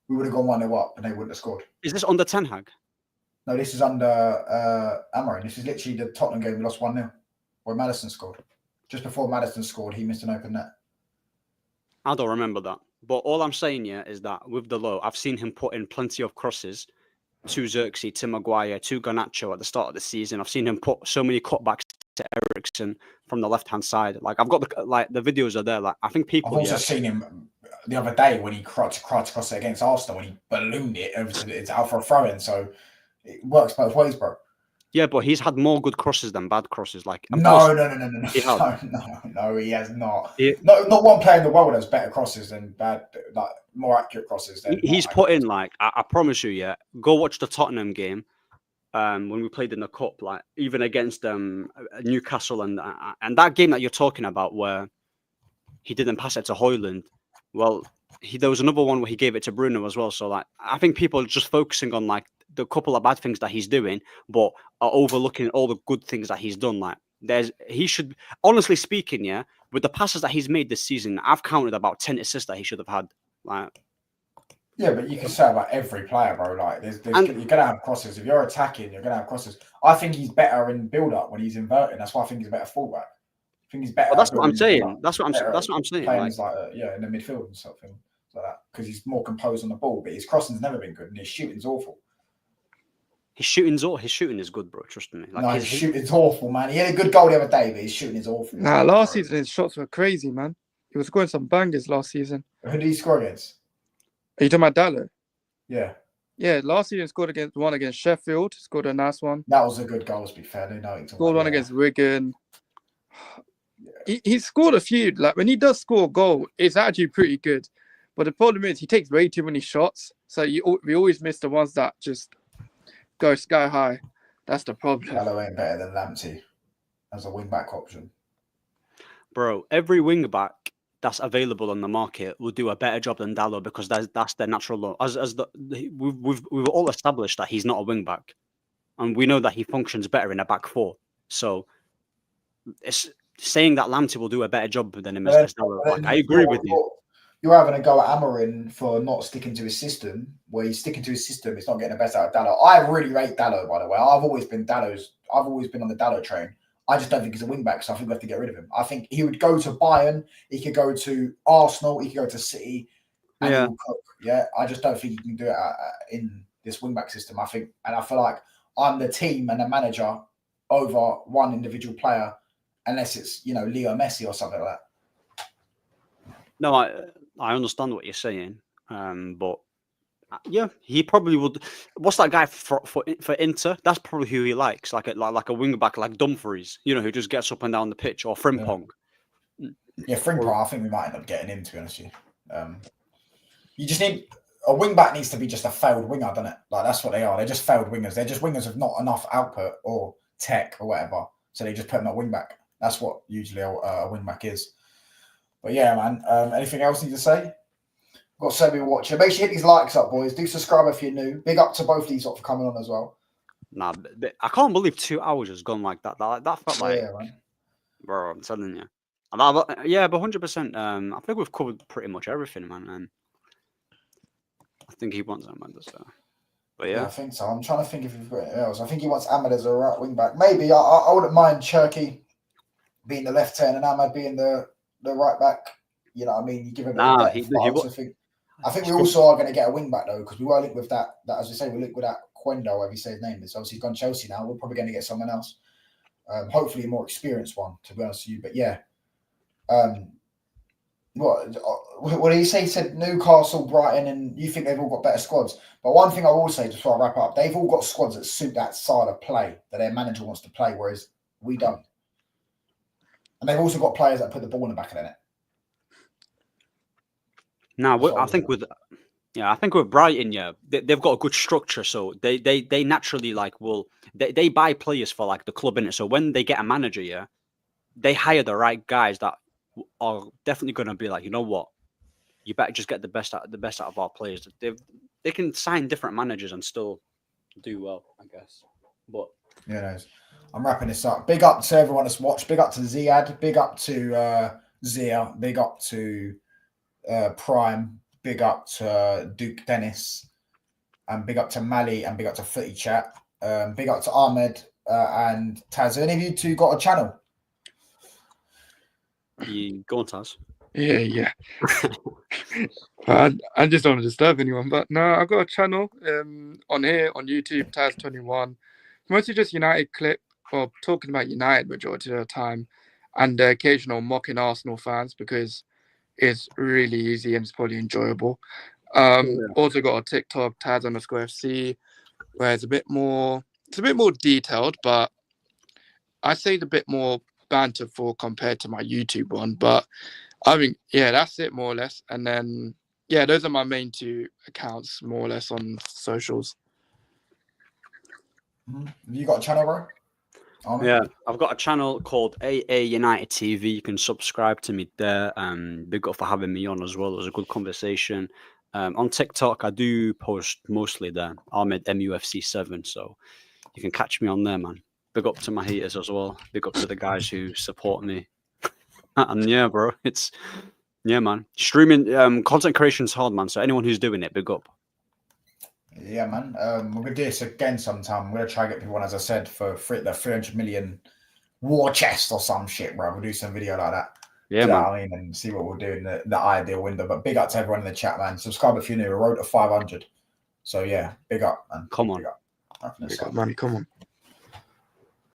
We would have gone 1-0 up, and they wouldn't have scored. Is this under Ten Hag? No, this is under Amarin. This is literally the Tottenham game we lost 1-0, where Maddison scored. Just before Maddison scored, he missed an open net. I don't remember that. But all I'm saying, yeah, is that with Dalot, I've seen him put in plenty of crosses to Xerxes, to Maguire, to Garnacho at the start of the season. I've seen him put so many cutbacks to Eriksen from the left-hand side. Like, I've got the videos are there. Like, I think people. I've also seen him the other day when he crouched across it against Arsenal, when he ballooned it over to it's out for a throw-in. So it works both ways, bro. Yeah, but he's had more good crosses than bad crosses. Like, no, he has not. Not one player in the world has better crosses than bad, like more accurate crosses. He's put in, like, I promise you, yeah. Go watch the Tottenham game when we played in the cup, like even against Newcastle and that game that you're talking about where he didn't pass it to Højlund. Well, there was another one where he gave it to Bruno as well. So, like, I think people are just focusing on, like, the couple of bad things that he's doing, but are overlooking all the good things that he's done. Like, he should, honestly speaking, yeah, with the passes that he's made this season, I've counted about 10 assists that he should have had. Like, yeah, but you can say about every player, bro. Like, you're gonna have crosses. If you're attacking, you're gonna have crosses. I think he's better in build-up when he's inverting. That's why I think he's a better fullback. I think he's better. Well, that's what I'm saying. That's what I'm saying. Playing like in the midfield and something like that, because he's more composed on the ball. But his crossing's never been good, and his shooting's awful. His shooting is good, bro. Trust me. Like, no, his shooting's awful, man. He had a good goal the other day, but his shooting is awful. Nah, last season his shots were crazy, man. He was scoring some bangers last season. Who did he score against? Are you talking about Dalot? Yeah. Yeah, last season scored one against Sheffield. Scored a nice one. That was a good goal, to be fair. They know it. Scored one against Wigan. He scored a few. Like when he does score a goal, it's actually pretty good. But the problem is he takes way too many shots. So we always miss the ones that just go sky high. That's the problem. Dalot ain't better than Lamptey as a wing-back option. Bro, every wing-back that's available on the market will do a better job than Dalot because that's their natural law. We've all established that he's not a wing-back. And we know that he functions better in a back four. So it's saying that Lamptey will do a better job than him as Dalot. Like, I agree with you. You're having a go at Amorim for not sticking to his system. Where he's sticking to his system, it's not getting the best out of Dalot. I really rate Dalot, by the way. I've always been on the Dalot train. I just don't think he's a wing back, so I think we have to get rid of him. I think he would go to Bayern, he could go to Arsenal, he could go to City, and he will cook. Yeah, I just don't think he can do it in this wing back system. I feel like I'm the team and the manager over one individual player, unless it's Leo Messi or something like that. No, I understand what you're saying, but yeah, he probably would. What's that guy for Inter? That's probably who he likes, like a wing back, like Dumfries, who just gets up and down the pitch, or Frimpong. Yeah, Frimpong. I think we might end up getting him, to be honest with you. You just need a wing back needs to be just a failed winger, doesn't it? Like that's what they are. They're just failed wingers. They're just wingers with not enough output or tech or whatever, so they just put them at wing back. That's what usually a wing back is. But yeah, man. Anything else you need to say? Got so many watching. Make sure you hit these likes up, boys. Do subscribe if you're new. Big up to both these lot for coming on as well. Nah, I can't believe 2 hours has gone like that. That felt like, man. Bro, I'm telling you. Yeah, but 100%. I think we've covered pretty much everything, man. I think he wants Ahmed, so. But yeah, I think so. I'm trying to think if we've got anything else. I think he wants Ahmed as a right wing back. Maybe I wouldn't mind Cherky being the left turn and Ahmed being the right back. You know what I mean? You give him a bit of depth. I think we also are going to get a wing back though, because we were linked with that. That, as we say, we linked with that Quendo, whatever you say his name is. Obviously, he's gone Chelsea now. We're probably going to get someone else. Hopefully, a more experienced one, to be honest with you. But yeah, what did he say? He said Newcastle, Brighton, and you think they've all got better squads. But one thing I will say, just before I wrap up, they've all got squads that suit that style of play that their manager wants to play, whereas we don't. And they've also got players that put the ball in the back of the net. Now, I think with Brighton, yeah, they've got a good structure, so they naturally they buy players for like the club in it. So when they get a manager, yeah, they hire the right guys that are definitely going to be like, you know what, you better just get the best out of our players. They can sign different managers and still do well, I guess. But yeah, I'm wrapping this up. Big up to everyone that's watched. Big up to Ziad. Big up to Zia. Big up to Prime, big up to Duke Dennis, and big up to Mali, and big up to Footy Chat, big up to Ahmed and Taz. Any of you two got a channel? You go on, Taz. Yeah. I just don't want to disturb anyone, but no, I've got a channel on here on YouTube, Taz21. Mostly just United clip, or talking about United majority of the time, and the occasional mocking Arsenal fans because it's really easy and it's probably enjoyable. Also got a TikTok, Taz_FC, where it's a bit more detailed, but I say it's a bit more banterful compared to my YouTube one. But I mean, yeah, that's it more or less. And then, yeah, those are my main two accounts more or less on socials. Have you got a channel, bro? Yeah, I've got a channel called AA United TV. You can subscribe to me there. Big up for having me on as well. It was a good conversation. On TikTok, I do post mostly there. Ahmed MUFC7, so you can catch me on there, man. Big up to my haters as well. Big up to the guys who support me. And yeah, bro, man. Streaming, content creation is hard, man. So anyone who's doing it, big up. Yeah, man. We're gonna do this again sometime. We're gonna try to get people on, as I said, for the 300 million war chest or some shit, bro. We'll do some video like that. Yeah, man. I mean, and see what we'll do in the ideal window. But big up to everyone in the chat, man. Subscribe if you're new. We're road to 500. So yeah, big up, man. Come on. Big up. Big up, man. Come on.